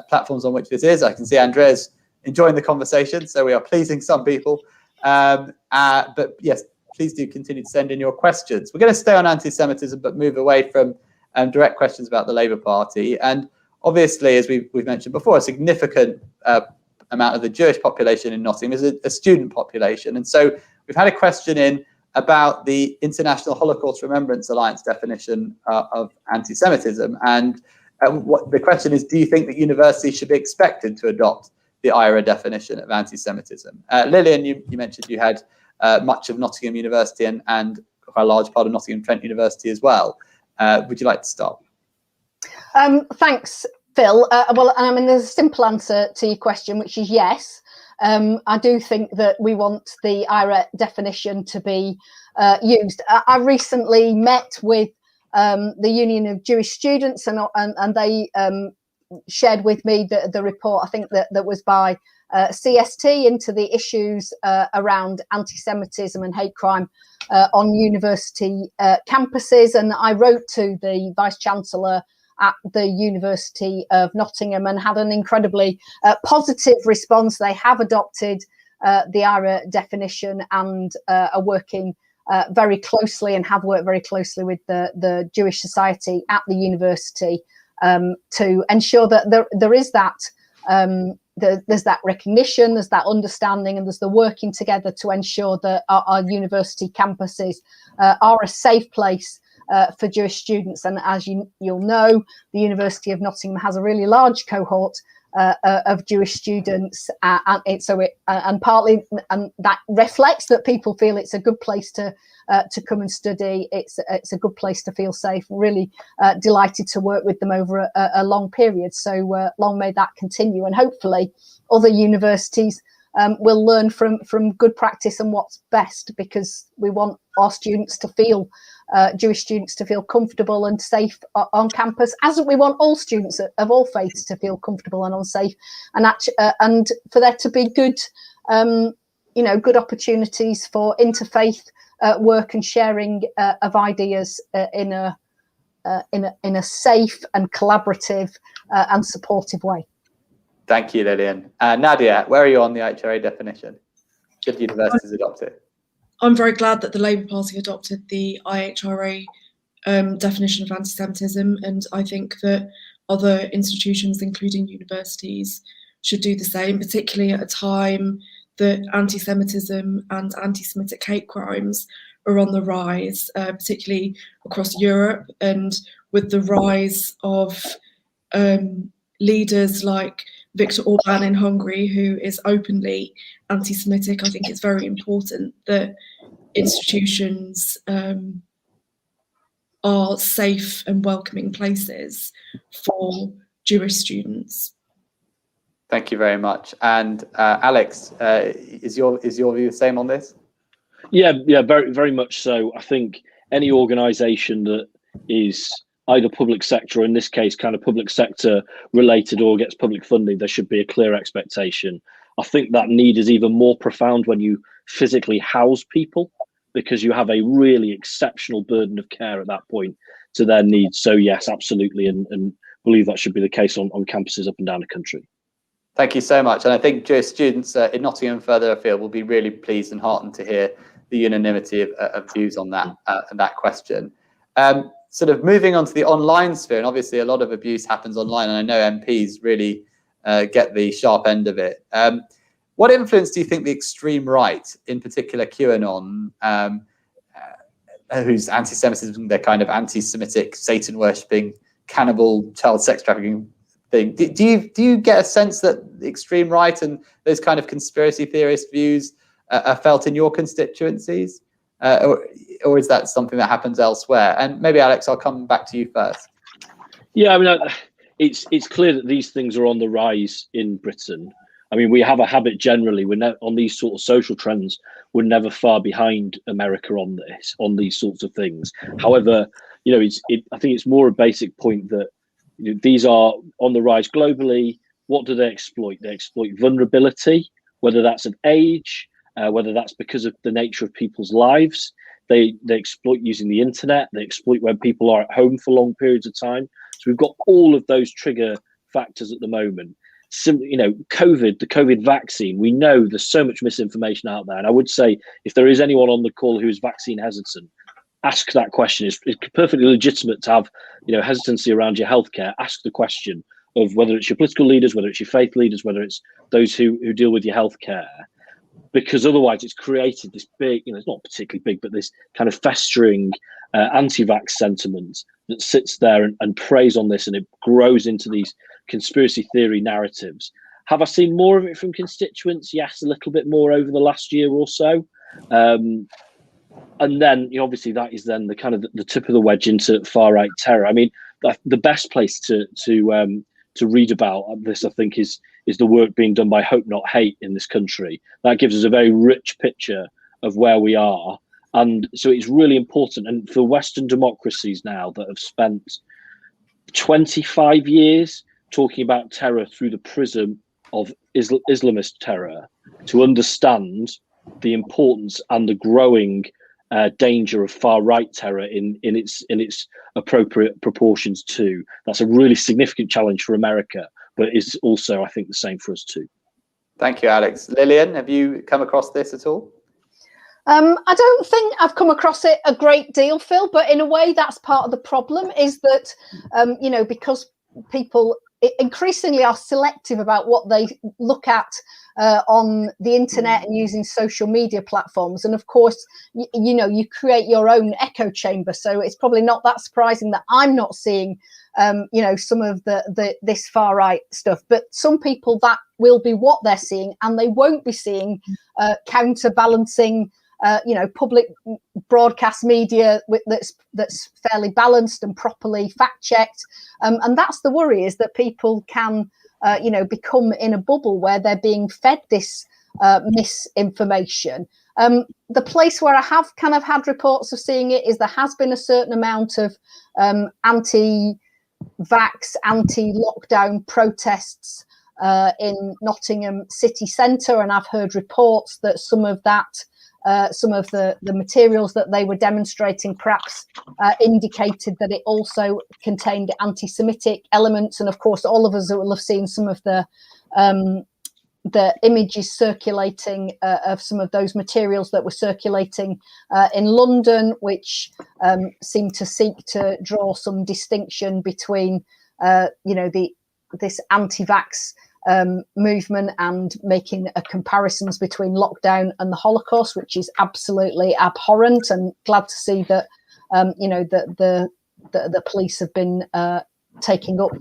Speaker 2: platforms on which this is. I can see Andrea's enjoying the conversation, so we are pleasing some people. But yes, please do continue to send in your questions. We're going to stay on anti-Semitism, but move away from direct questions about the Labour Party. And obviously, as we've mentioned before, a significant amount of the Jewish population in Nottingham is a student population. And so we've had a question in about the International Holocaust Remembrance Alliance definition of anti-Semitism. And what the question is, do you think that universities should be expected to adopt the IRA definition of anti-Semitism? Lillian, you mentioned you had much of Nottingham University and a large part of Nottingham Trent University as well. Would you like to start?
Speaker 3: Thanks, Phil. Well, there's a simple answer to your question, which is yes. I do think that we want the IRA definition to be used. I recently met with the Union of Jewish Students, and they shared with me the report, I think that was by CST, into the issues around anti-Semitism and hate crime on university campuses. And I wrote to the Vice-Chancellor at the University of Nottingham and had an incredibly positive response. They have adopted the IRA definition and are working very closely, and have worked very closely with the Jewish Society at the university to ensure that there is that there's that recognition, there's that understanding, and there's the working together to ensure that our university campuses are a safe place for Jewish students. And as you'll know, the University of Nottingham has a really large cohort of Jewish students, and partly that reflects that people feel it's a good place to come and study. It's a good place to feel safe. Really delighted to work with them over a long period. So long may that continue, and hopefully other universities will learn from good practice and what's best, because we want our students to feel Jewish students to feel comfortable and safe on campus, as we want all students of all faiths to feel comfortable and unsafe, and for there to be good, good opportunities for interfaith work and sharing of ideas in a safe and collaborative and supportive way.
Speaker 2: Thank you, Lillian. Nadia, where are you on the IHRA definition? Should universities adopt it?
Speaker 6: I'm very glad that the Labour Party adopted the IHRA definition of anti-Semitism, and I think that other institutions, including universities, should do the same, particularly at a time that anti-Semitism and anti-Semitic hate crimes are on the rise, particularly across Europe, and with the rise of leaders like Viktor Orban in Hungary, who is openly anti-Semitic. I think it's very important that institutions are safe and welcoming places for Jewish students.
Speaker 2: Thank you very much. And Alex, is your view the same on this?
Speaker 4: Yeah, very, very much so. I think any organisation that is either public sector, or in this case, kind of public sector related or gets public funding, there should be a clear expectation. I think that need is even more profound when you physically house people, because you have a really exceptional burden of care at that point to their needs. So yes, absolutely, and believe that should be the case on campuses up and down the country.
Speaker 2: Thank you so much. And I think Jewish students in Nottingham and further afield will be really pleased and heartened to hear the unanimity of views on that and that question. Sort of moving on to the online sphere, and obviously a lot of abuse happens online, and I know MPs really get the sharp end of it. What influence do you think the extreme right, in particular QAnon, whose anti-Semitism, their kind of anti-Semitic, Satan-worshipping, cannibal, child sex trafficking thing, do you get a sense that the extreme right and those kind of conspiracy theorist views are felt in your constituencies, or is that something that happens elsewhere? And maybe Alex, I'll come back to you first.
Speaker 4: Yeah, I mean, it's clear that these things are on the rise in Britain. I mean, we have a habit generally, we're on these sort of social trends, we're never far behind America on these sorts of things. However, you know, I think it's more a basic point that, you know, these are on the rise globally. What do they exploit? They exploit vulnerability, whether that's an age, whether that's because of the nature of people's lives. They exploit using the internet. They exploit when people are at home for long periods of time. So we've got all of those trigger factors at the moment. You know, the COVID vaccine, we know there's so much misinformation out there. And I would say, if there is anyone on the call who is vaccine hesitant, ask that question. It's perfectly legitimate to have, you know, hesitancy around your healthcare. Ask the question of whether it's your political leaders, whether it's your faith leaders, whether it's those who deal with your healthcare. Because otherwise it's created this big, you know, it's not particularly big, but this kind of festering anti-vax sentiment that sits there and preys on this, and it grows into these conspiracy theory narratives. Have I seen more of it from constituents? Yes, a little bit more over the last year or so. And then, you know, obviously that is then the kind of the tip of the wedge into far right terror. I mean, the best place to read about this, I think, is the work being done by Hope Not Hate in this country. That gives us a very rich picture of where we are. And so it's really important. And for Western democracies now that have spent 25 years talking about terror through the prism of Islamist terror, to understand the importance and the growing danger of far right terror in its appropriate proportions too. That's a really significant challenge for America, but is also, I think, the same for us too. Thank
Speaker 2: you, Alex. Lillian, have you come across this at all?
Speaker 3: I don't think I've come across it a great deal, Phil, but in a way that's part of the problem, is that, you know, because people increasingly are selective about what they look at on the internet and using social media platforms. And of course, you know, you create your own echo chamber. So it's probably not that surprising that I'm not seeing, you know, some of this far right stuff. But some people, that will be what they're seeing, and they won't be seeing counterbalancing, you know, public broadcast media that's fairly balanced and properly fact checked, and that's the worry, is that people can, you know, become in a bubble where they're being fed this misinformation. The place where I have kind of had reports of seeing it is there has been a certain amount of anti-vax, anti-lockdown protests in Nottingham city centre, and I've heard reports that some of the materials that they were demonstrating perhaps indicated that it also contained anti-Semitic elements. And of course, all of us will have seen some of the images circulating of some of those materials that were circulating in London, which seemed to seek to draw some distinction between, you know, this anti-vax movement, and making comparisons between lockdown and the Holocaust, which is absolutely abhorrent. And glad to see that, you know, the police have been taking up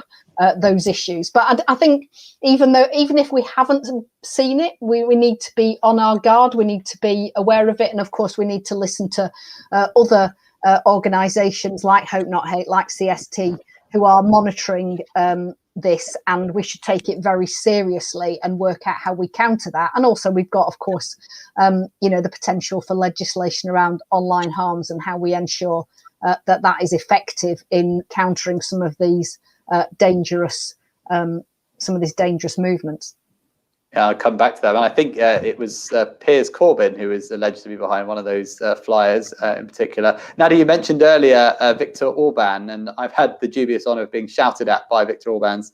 Speaker 3: those issues. But I think even if we haven't seen it, we need to be on our guard. We need to be aware of it, and of course we need to listen to other organisations like Hope Not Hate, like CST, who are monitoring this, and we should take it very seriously and work out how we counter that. And also we've got, of course, you know, the potential for legislation around online harms and how we ensure that is effective in countering some of these dangerous movements.
Speaker 2: Yeah, I'll come back to that. And I think it was Piers Corbyn who is alleged to be behind one of those flyers in particular. Nadia, you mentioned earlier Viktor Orban, and I've had the dubious honour of being shouted at by Viktor Orban's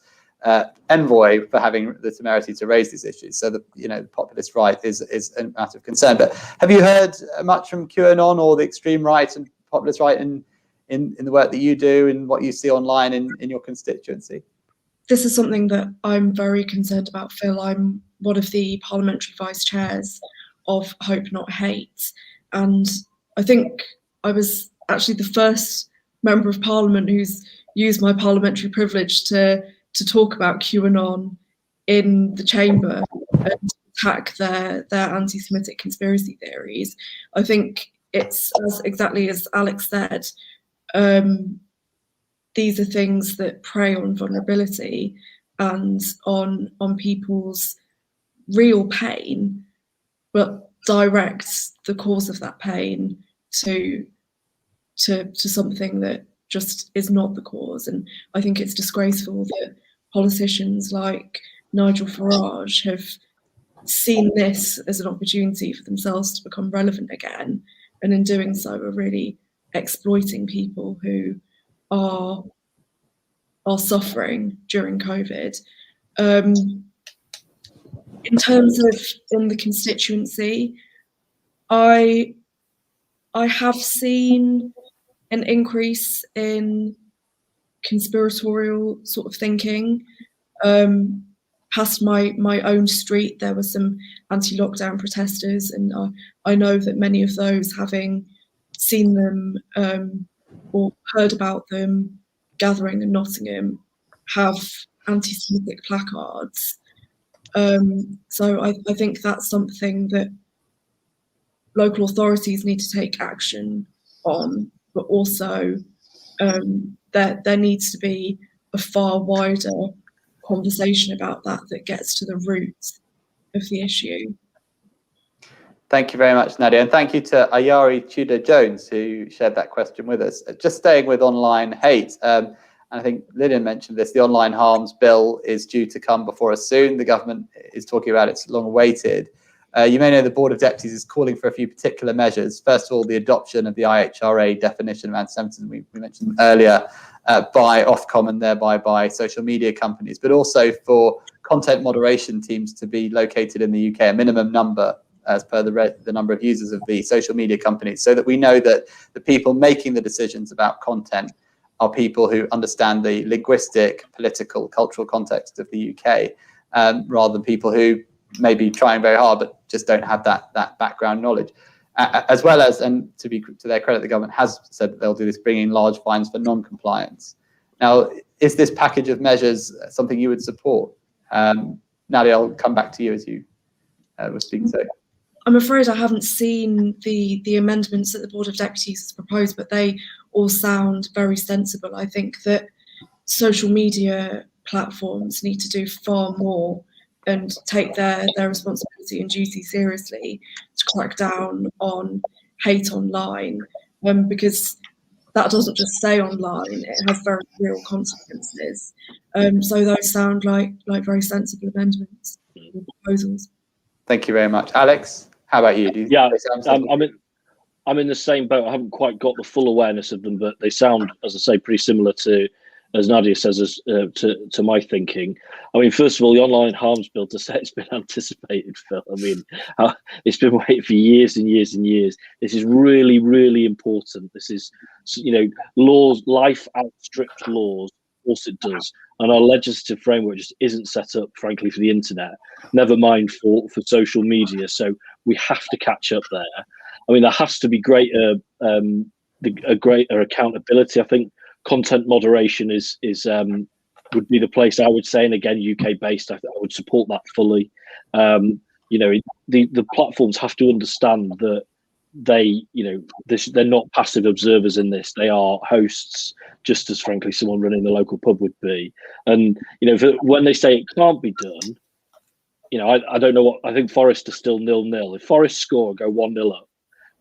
Speaker 2: envoy for having the temerity to raise these issues. So the populist right is a matter of concern. But have you heard much from QAnon or the extreme right and populist right in the work that you do and what you see online in your constituency?
Speaker 6: This is something that I'm very concerned about, Phil. I'm one of the parliamentary vice chairs of Hope Not Hate, and I think I was actually the first member of parliament who's used my parliamentary privilege to talk about QAnon in the chamber and attack their anti-Semitic conspiracy theories. I think it's exactly as Alex said. These are things that prey on vulnerability and on people's real pain, but direct the cause of that pain to something that just is not the cause. And I think it's disgraceful that politicians like Nigel Farage have seen this as an opportunity for themselves to become relevant again, and in doing so are really exploiting people who are suffering during COVID. In terms of in the constituency, I have seen an increase in conspiratorial sort of thinking. Past my own street, there were some anti-lockdown protesters, and I know that many of those, having seen them or heard about them gathering in Nottingham, have anti-Semitic placards. So I think that's something that local authorities need to take action on, but also there needs to be a far wider conversation about that gets to the roots of the issue.
Speaker 2: Thank you very much, Nadia, and thank you to Ayari Tudor-Jones who shared that question with us. Just staying with online hate, and I think Lillian mentioned this, the online harms bill is due to come before us soon. The government is talking about it's long awaited. You may know the Board of Deputies is calling for a few particular measures. First of all, the adoption of the IHRA definition of anti-Semitism we mentioned earlier by Ofcom and thereby by social media companies, but also for content moderation teams to be located in the UK, a minimum number as per the number of users of the social media companies, so that we know that the people making the decisions about content are people who understand the linguistic, political, cultural context of the UK, rather than people who may be trying very hard but just don't have that background knowledge. As well as, and to their credit, the government has said that they'll do this, bringing large fines for non-compliance. Now, is this package of measures something you would support? Nadia, I'll come back to you as you were speaking. So,
Speaker 6: I'm afraid I haven't seen the amendments that the Board of Deputies has proposed, but they all sound very sensible. I think that social media platforms need to do far more and take their responsibility and duty seriously to crack down on hate online, because that doesn't just stay online, it has very real consequences. So those sound like very sensible amendments or proposals. Thank
Speaker 2: you very much. Alex, how about you?
Speaker 4: Yeah, I'm in the same boat. I haven't quite got the full awareness of them, but they sound, as I say, pretty similar to, as Nadia says, to my thinking. I mean, first of all, the online harms bill, to say it's been anticipated, Phil. I mean, it's been waiting for years and years and years. This is really, really important. This is, laws, life outstrips laws. Of course it does. And our legislative framework just isn't set up, frankly, for the internet, never mind for social media. So we have to catch up there. I mean, there has to be greater accountability. I think content moderation is would be the place I would say, and again, UK based, I would support that fully. The platforms have to understand that they're not passive observers in this. They are hosts, just as frankly someone running the local pub would be. And when they say it can't be done, I don't know what. I think Forest are still 0-0. If Forest score, go 1-0 up,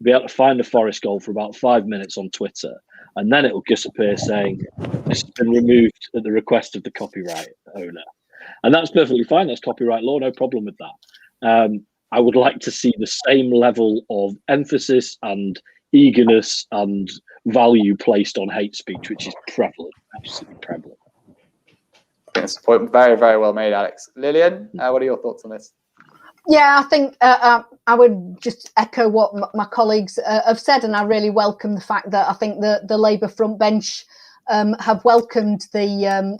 Speaker 4: be able to find a Forest goal for about 5 minutes on Twitter, and then it will just appear saying this has been removed at the request of the copyright owner. And that's perfectly fine. That's copyright law, no problem with that. I would like to see the same level of emphasis and eagerness and value placed on hate speech, which is prevalent, absolutely prevalent.
Speaker 2: That's a point very, very well made, Alex. Lillian, what are your thoughts on this?
Speaker 3: Yeah, I think I would just echo what my colleagues have said, and I really welcome the fact that I think the Labour front bench have welcomed that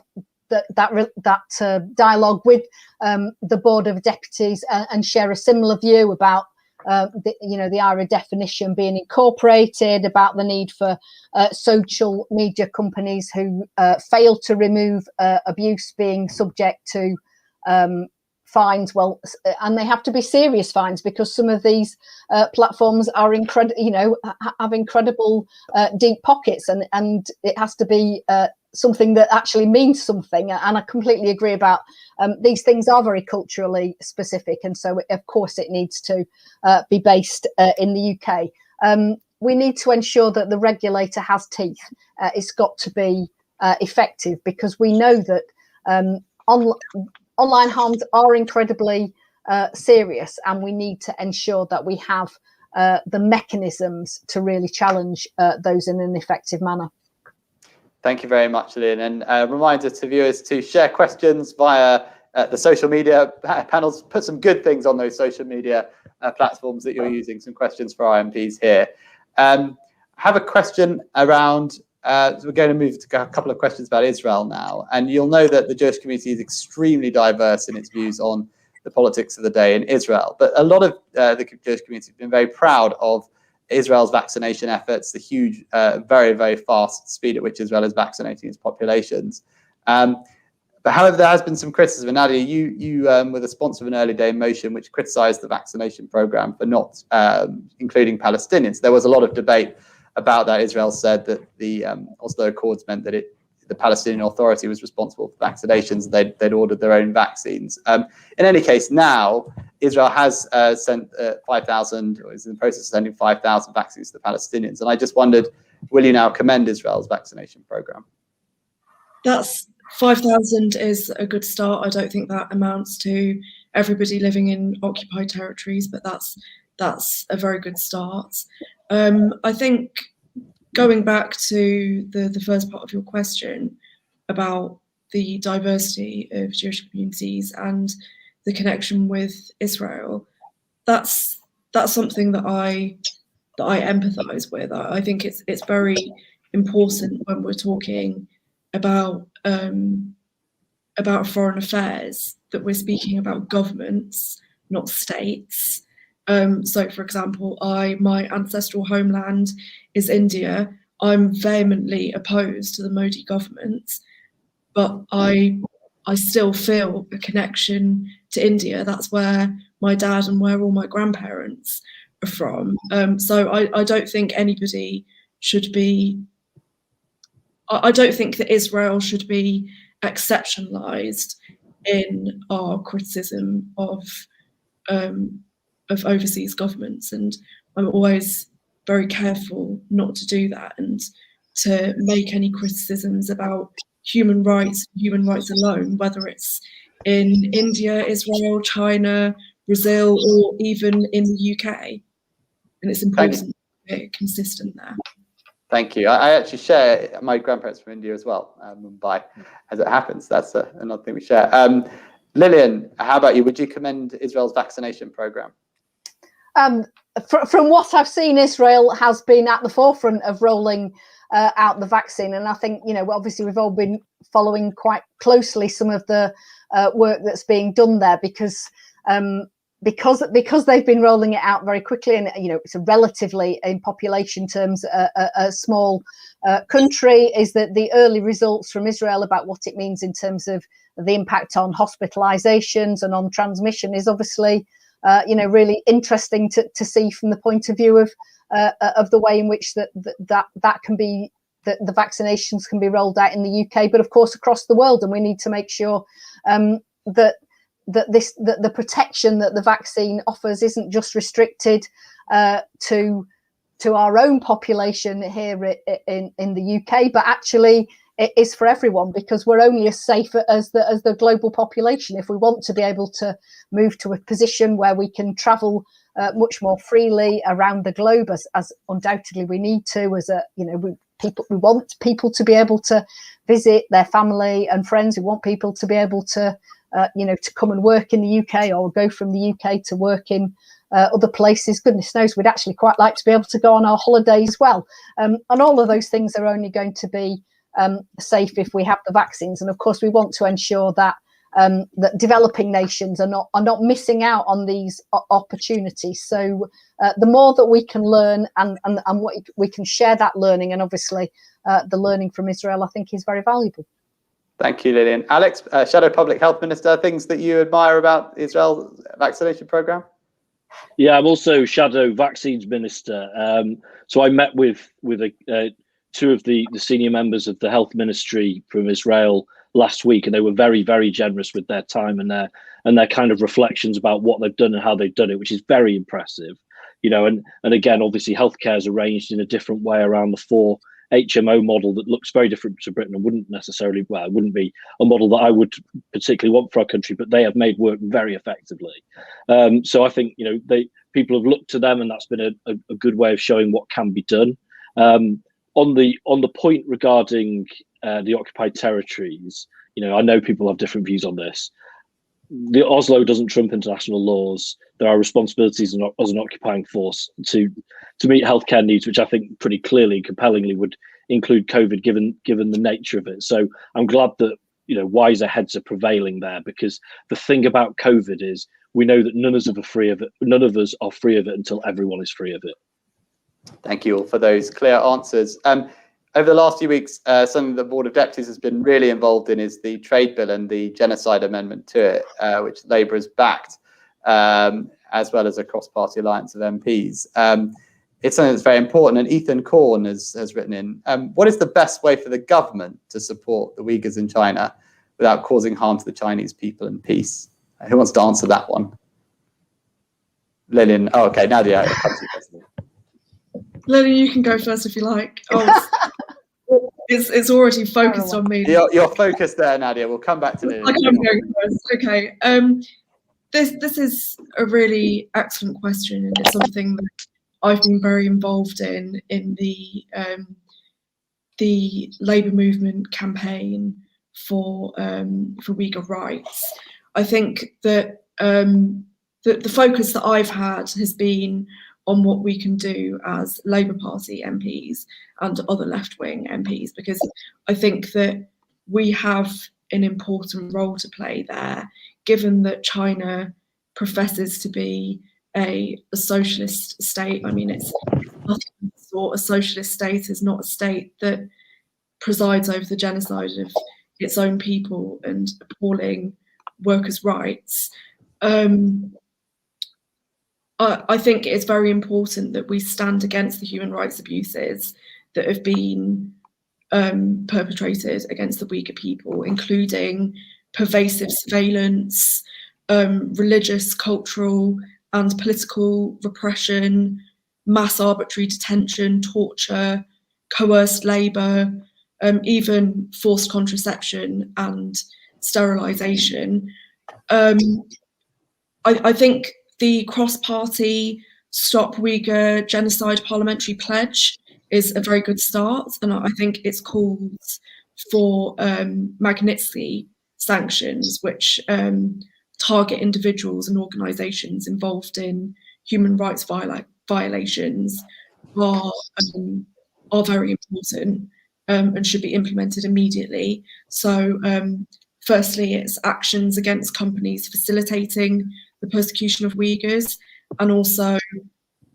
Speaker 3: dialogue with the Board of Deputies and share a similar view about the IRA definition being incorporated, about the need for social media companies who fail to remove abuse being subject to fines. Well, and they have to be serious fines, because some of these platforms are have incredible deep pockets, and it has to be something that actually means something. And I completely agree about these things are very culturally specific, and so of course it needs to be based in the UK. We need to ensure that the regulator has teeth. It's got to be effective, because we know that online harms are incredibly serious, and we need to ensure that we have the mechanisms to really challenge those in an effective manner.
Speaker 2: Thank you very much, Lynn. And a reminder to viewers to share questions via the social media panels. Put some good things on those social media platforms that you're using, some questions for our MPs here. I have a question around, so we're going to move to a couple of questions about Israel now. And you'll know that the Jewish community is extremely diverse in its views on the politics of the day in Israel. But a lot of the Jewish community have been very proud of Israel's vaccination efforts, the huge, very, very fast speed at which Israel is vaccinating its populations. But however, there has been some criticism. And Nadia, you were the sponsor of an early day motion which criticised the vaccination program for not including Palestinians. There was a lot of debate about that. Israel said that the Oslo Accords meant that the Palestinian Authority was responsible for vaccinations. They'd ordered their own vaccines. In any case, now Israel has sent 5,000, or is in the process of sending 5,000 vaccines to the Palestinians. And I just wondered, will you now commend Israel's vaccination program?
Speaker 6: That's 5,000 is a good start. I don't think that amounts to everybody living in occupied territories, but that's a very good start. I think, going back to the first part of your question about the diversity of Jewish communities and the connection with Israel, that's something that I empathise with. I think it's very important when we're talking about foreign affairs that we're speaking about governments, not states. So, for example, my ancestral homeland is India. I'm vehemently opposed to the Modi government, but I still feel a connection to India. That's where my dad and where all my grandparents are from. So I don't think anybody should be. I don't think that Israel should be exceptionalized in our criticism of overseas governments, and I'm always very careful not to do that and to make any criticisms about human rights alone, whether it's in India, Israel, China, Brazil, or even in the UK. And it's important to be consistent there.
Speaker 2: Thank you. I actually share my grandparents from India as well, Mumbai, as it happens. That's another thing we share. Lillian, how about you? Would you commend Israel's vaccination program?
Speaker 3: From what I've seen, Israel has been at the forefront of rolling out the vaccine, and I think, obviously we've all been following quite closely some of the work that's being done there, because they've been rolling it out very quickly, and it's a relatively, in population terms, a small country. Is that the early results from Israel about what it means in terms of the impact on hospitalizations and on transmission is obviously really interesting to see from the point of view of the way in which that can be, that the vaccinations can be rolled out in the UK, but of course across the world. And we need to make sure that the protection that the vaccine offers isn't just restricted to to our own population here in the UK, but actually it is for everyone, because we're only as safe as the global population. If we want to be able to move to a position where we can travel much more freely around the globe, as undoubtedly we need to, we want people to be able to visit their family and friends. We want people to be able to to come and work in the UK, or go from the UK to work in other places. Goodness knows, we'd actually quite like to be able to go on our holiday as well. And all of those things are only going to be safe if we have the vaccines. And of course, we want to ensure that that developing nations are not missing out on these opportunities. So the more that we can learn and what we can share that learning, and obviously the learning from Israel, I think is very valuable.
Speaker 2: Thank you, Lillian. Alex, Shadow Public Health Minister, things that you admire about Israel's vaccination programme?
Speaker 4: Yeah, I'm also Shadow Vaccines Minister. So I met with two of the senior members of the health ministry from Israel last week, and they were very, very generous with their time and their kind of reflections about what they've done and how they've done it, which is very impressive. And again, obviously healthcare is arranged in a different way around the 4 HMO model that looks very different to Britain, and wouldn't be a model that I would particularly want for our country, but they have made work very effectively. So I think people have looked to them, and that's been a good way of showing what can be done. On the point regarding the occupied territories, I know people have different views on this. The Oslo doesn't trump international laws. There are responsibilities as an occupying force to meet healthcare needs, which I think pretty clearly and compellingly would include COVID, given the nature of it. So I'm glad that wiser heads are prevailing there, because the thing about COVID is we know that none of us are free of it until everyone is free of it.
Speaker 2: Thank you all for those clear answers. Over the last few weeks, something the Board of Deputies has been really involved in is the trade bill and the genocide amendment to it, which Labour has backed, as well as a cross-party alliance of MPs. It's something that's very important, and Ethan Korn has written in, what is the best way for the government to support the Uyghurs in China without causing harm to the Chinese people and peace? Who wants to answer that one? Lillian. Oh, okay, Nadia, I'll come to you first.
Speaker 6: Lillian, you can go first if you like. Oh, it's already focused on me.
Speaker 2: You're focused there, Nadia. We'll come back to Lillian.
Speaker 6: I'm going first. Okay. This is a really excellent question, and it's something that I've been very involved in the Labour movement campaign for Uyghur rights. I think that the focus that I've had has been on what we can do as Labour Party MPs and other left-wing MPs, because I think that we have an important role to play there, given that China professes to be a socialist state. I mean, it's nothing sort. A socialist state is not a state that presides over the genocide of its own people and appalling workers' rights. I think it's very important that we stand against the human rights abuses that have been perpetrated against the Uyghur people, including pervasive surveillance, religious, cultural and political repression, mass arbitrary detention, torture, coerced labour, even forced contraception and sterilisation. I think the cross-party Stop Uyghur Genocide Parliamentary Pledge is a very good start, and I think it's calls for Magnitsky sanctions, which target individuals and organisations involved in human rights violations, are very important and should be implemented immediately. So, firstly, it's actions against companies facilitating the persecution of Uyghurs, and also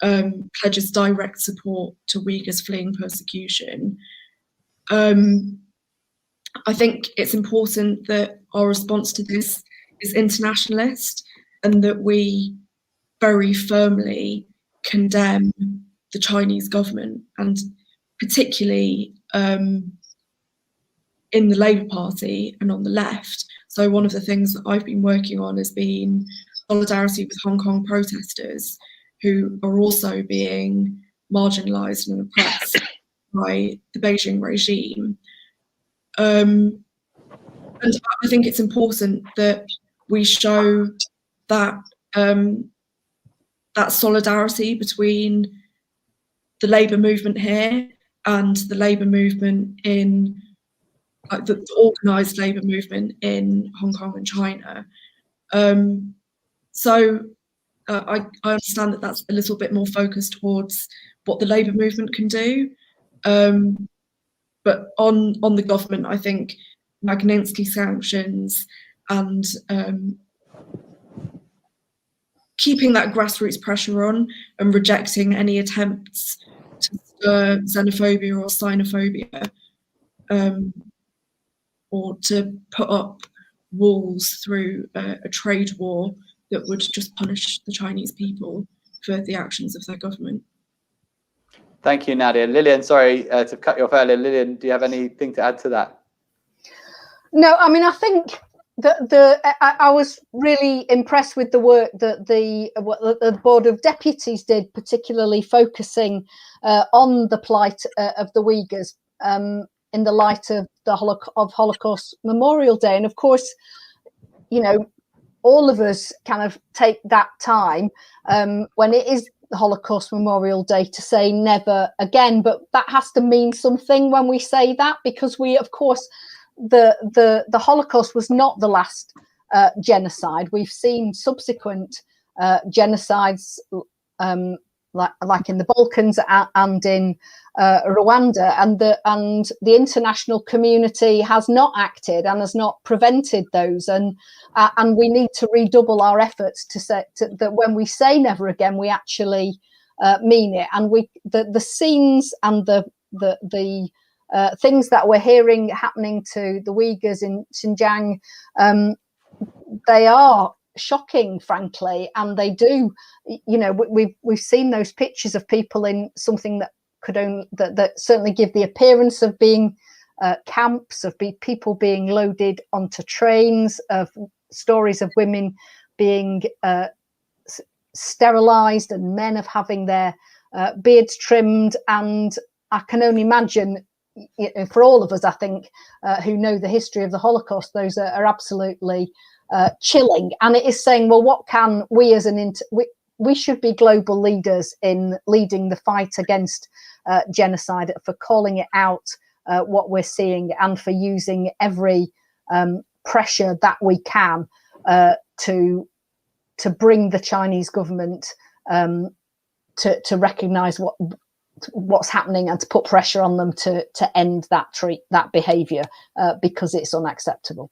Speaker 6: pledges direct support to Uyghurs fleeing persecution. I think it's important that our response to this is internationalist, and that we very firmly condemn the Chinese government, and particularly in the Labour Party and on the left. So one of the things that I've been working on has been solidarity with Hong Kong protesters, who are also being marginalised and oppressed by the Beijing regime. And I think it's important that we show that that solidarity between the labour movement here and the labour movement in, like, the organised labour movement in Hong Kong and China. I understand that that's a little bit more focused towards what the labour movement can do. But on the government, I think Magnitsky sanctions and keeping that grassroots pressure on and rejecting any attempts to stir xenophobia or xenophobia, or to put up walls through a trade war that would just punish the Chinese people for the actions of their government.
Speaker 2: Thank you, Nadia. Lillian, sorry to cut you off earlier. Lillian, do you have anything to add to that?
Speaker 3: No, I mean, I think that I was really impressed with the work that the Board of Deputies did, particularly focusing on the plight of the Uyghurs in the light of the Holocaust Memorial Day. And of course, you know, all of us kind of take that time when it is the Holocaust Memorial Day to say never again, but that has to mean something when we say that, because we, of course, the Holocaust was not the last genocide. We've seen subsequent genocides like in the Balkans and in Rwanda, and the international community has not acted and has not prevented those, and we need to redouble our efforts to say that when we say never again, we actually mean it. And the scenes and the things that we're hearing happening to the Uyghurs in Xinjiang, they are shocking, frankly, and they do, you know, we've seen those pictures of people in something that could only that certainly give the appearance of being camps, of people being loaded onto trains, of stories of women being sterilized and men of having their beards trimmed. And I can only imagine, for all of us, I think, who know the history of the Holocaust, those are absolutely chilling. And it is saying, well, what can we as we should be global leaders in leading the fight against genocide, for calling it out, what we're seeing, and for using every pressure that we can to bring the Chinese government to recognise what's happening and to put pressure on them to end that behaviour, because it's unacceptable.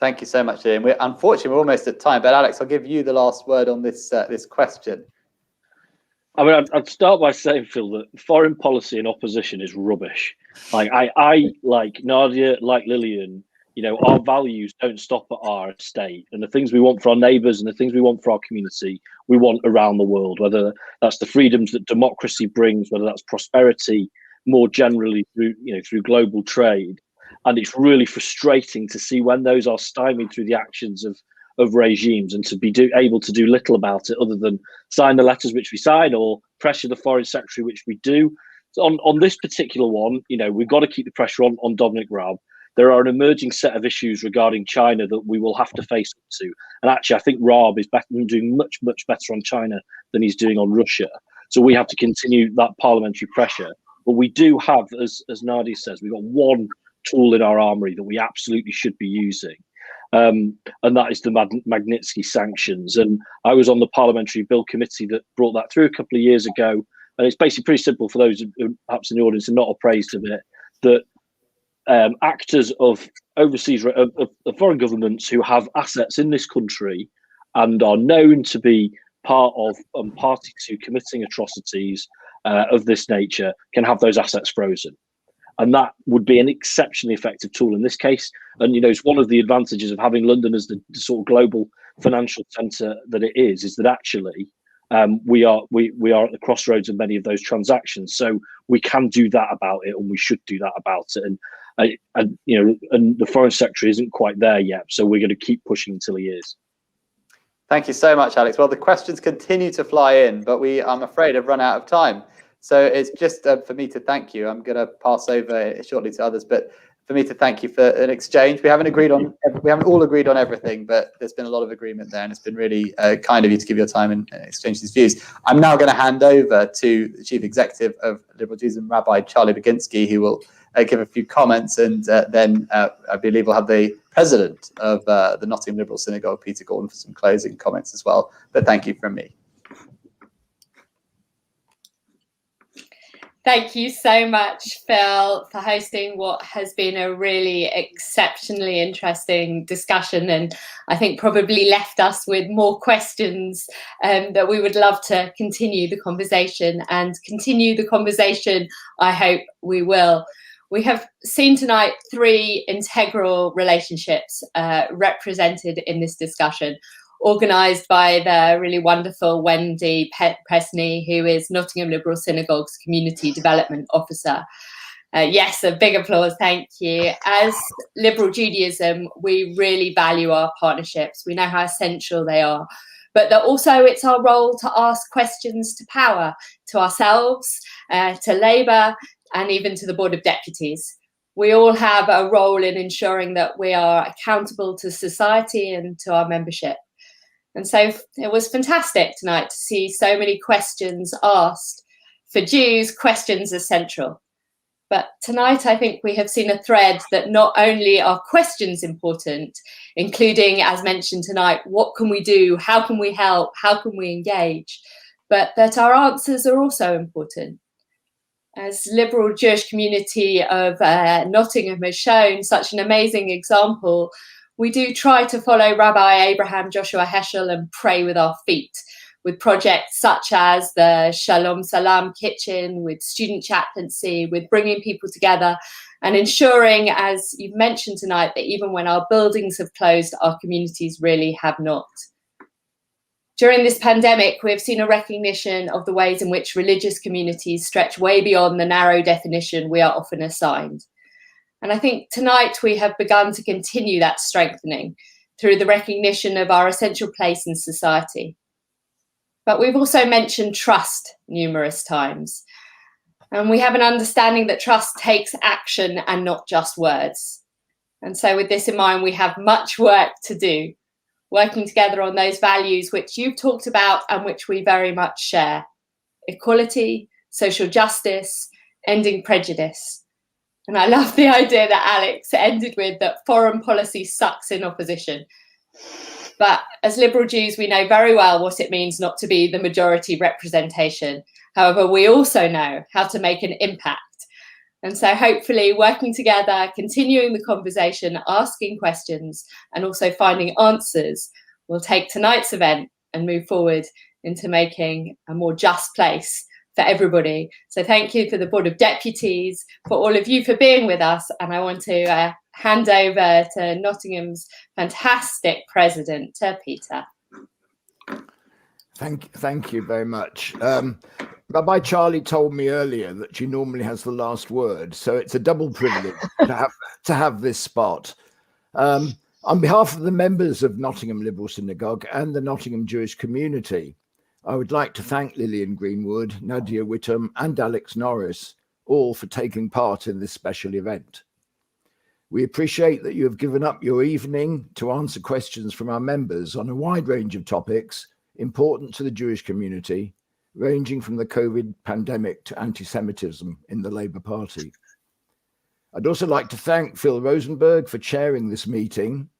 Speaker 2: Thank you so much, Ian. Unfortunately, we're almost at time, but Alex, I'll give you the last word on this question.
Speaker 4: I mean, I'd start by saying, Phil, that foreign policy and opposition is rubbish. Like I like Nadia, like Lillian, you know, our values don't stop at our state, and the things we want for our neighbours and the things we want for our community, we want around the world, whether that's the freedoms that democracy brings, whether that's prosperity more generally through global trade. And it's really frustrating to see when those are stymied through the actions of regimes, and to be able to do little about it other than sign the letters which we sign or pressure the foreign secretary, which we do. So on this particular one, you know, we've got to keep the pressure on Dominic Raab. There are an emerging set of issues regarding China that we will have to face up to. And actually, I think Raab is doing much, much better on China than he's doing on Russia. So we have to continue that parliamentary pressure. But we do have, as Nadia says, we've got one tool in our armory that we absolutely should be using. And that is the Magnitsky sanctions. And I was on the Parliamentary Bill Committee that brought that through a couple of years ago. And it's basically pretty simple for those who perhaps in the audience are not appraised of it, that actors of overseas, of foreign governments who have assets in this country and are known to be part of and party to committing atrocities of this nature can have those assets frozen. And that would be an exceptionally effective tool in this case. And, you know, it's one of the advantages of having London as the sort of global financial centre that it is that actually we are at the crossroads of many of those transactions. So we can do that about it, and we should do that about it. And you know, and the Foreign Secretary isn't quite there yet. So we're going to keep pushing until he is. Thank
Speaker 2: you so much, Alex. Well, the questions continue to fly in, but I'm afraid, have run out of time. So it's just for me to thank you. I'm going to pass over shortly to others, but for me to thank you for an exchange. We haven't all agreed on everything, but there's been a lot of agreement there, and it's been really kind of you to give your time and exchange these views. I'm now going to hand over to the Chief Executive of Liberal Judaism, Rabbi Charlie Baginski, who will give a few comments, and then I believe we'll have the President of the Nottingham Liberal Synagogue, Peter Gordon, for some closing comments as well. But thank you from me.
Speaker 7: Thank you so much, Phil, for hosting what has been a really exceptionally interesting discussion, and I think probably left us with more questions that we would love to continue the conversation, and continue the conversation, I hope we will. We have seen tonight 3 integral relationships represented in this discussion, organised by the really wonderful Wendy Presney, who is Nottingham Liberal Synagogue's Community Development Officer. Yes, a big applause, thank you. As Liberal Judaism, we really value our partnerships. We know how essential they are, but that also it's our role to ask questions to power, to ourselves, to Labour, and even to the Board of Deputies. We all have a role in ensuring that we are accountable to society and to our membership. And so it was fantastic tonight to see so many questions asked. For Jews, questions are central. But tonight, I think we have seen a thread that not only are questions important, including, as mentioned tonight, what can we do? How can we help? How can we engage? But that our answers are also important. As Liberal Jewish community of Nottingham has shown such an amazing example, we do try to follow Rabbi Abraham Joshua Heschel and pray with our feet, with projects such as the Shalom Salam Kitchen, with student chaplaincy, with bringing people together and ensuring, as you've mentioned tonight, that even when our buildings have closed, our communities really have not. During this pandemic, we have seen a recognition of the ways in which religious communities stretch way beyond the narrow definition we are often assigned. And I think tonight we have begun to continue that strengthening through the recognition of our essential place in society. But we've also mentioned trust numerous times. And we have an understanding that trust takes action and not just words. And so with this in mind, we have much work to do, working together on those values which you've talked about and which we very much share: equality, social justice, ending prejudice. And I love the idea that Alex ended with, that foreign policy sucks in opposition. But as Liberal Jews, we know very well what it means not to be the majority representation. However, we also know how to make an impact. And so hopefully working together, continuing the conversation, asking questions, and also finding answers will take tonight's event and move forward into making a more just place for everybody. So thank you for the Board of Deputies, for all of you for being with us. And I want to hand over to Nottingham's fantastic President, Peter.
Speaker 8: Thank you very much. Rabbi Charlie told me earlier that she normally has the last word, so it's a double privilege to have this spot. On behalf of the members of Nottingham Liberal Synagogue and the Nottingham Jewish community, I would like to thank Lillian Greenwood, Nadia Whittome and Alex Norris, all for taking part in this special event. We appreciate that you have given up your evening to answer questions from our members on a wide range of topics important to the Jewish community, ranging from the COVID pandemic to anti-Semitism in the Labour Party. I'd also like to thank Phil Rosenberg for chairing this meeting,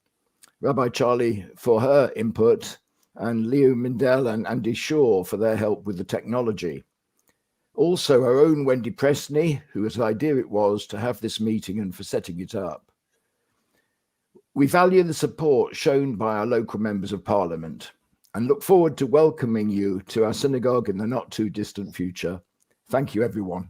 Speaker 8: Rabbi Charlie for her input, and Leo Mindell and Andy Shaw for their help with the technology. Also, our own Wendy Presney, whose idea it was to have this meeting and for setting it up. We value the support shown by our local members of Parliament and look forward to welcoming you to our synagogue in the not too distant future. Thank you, everyone.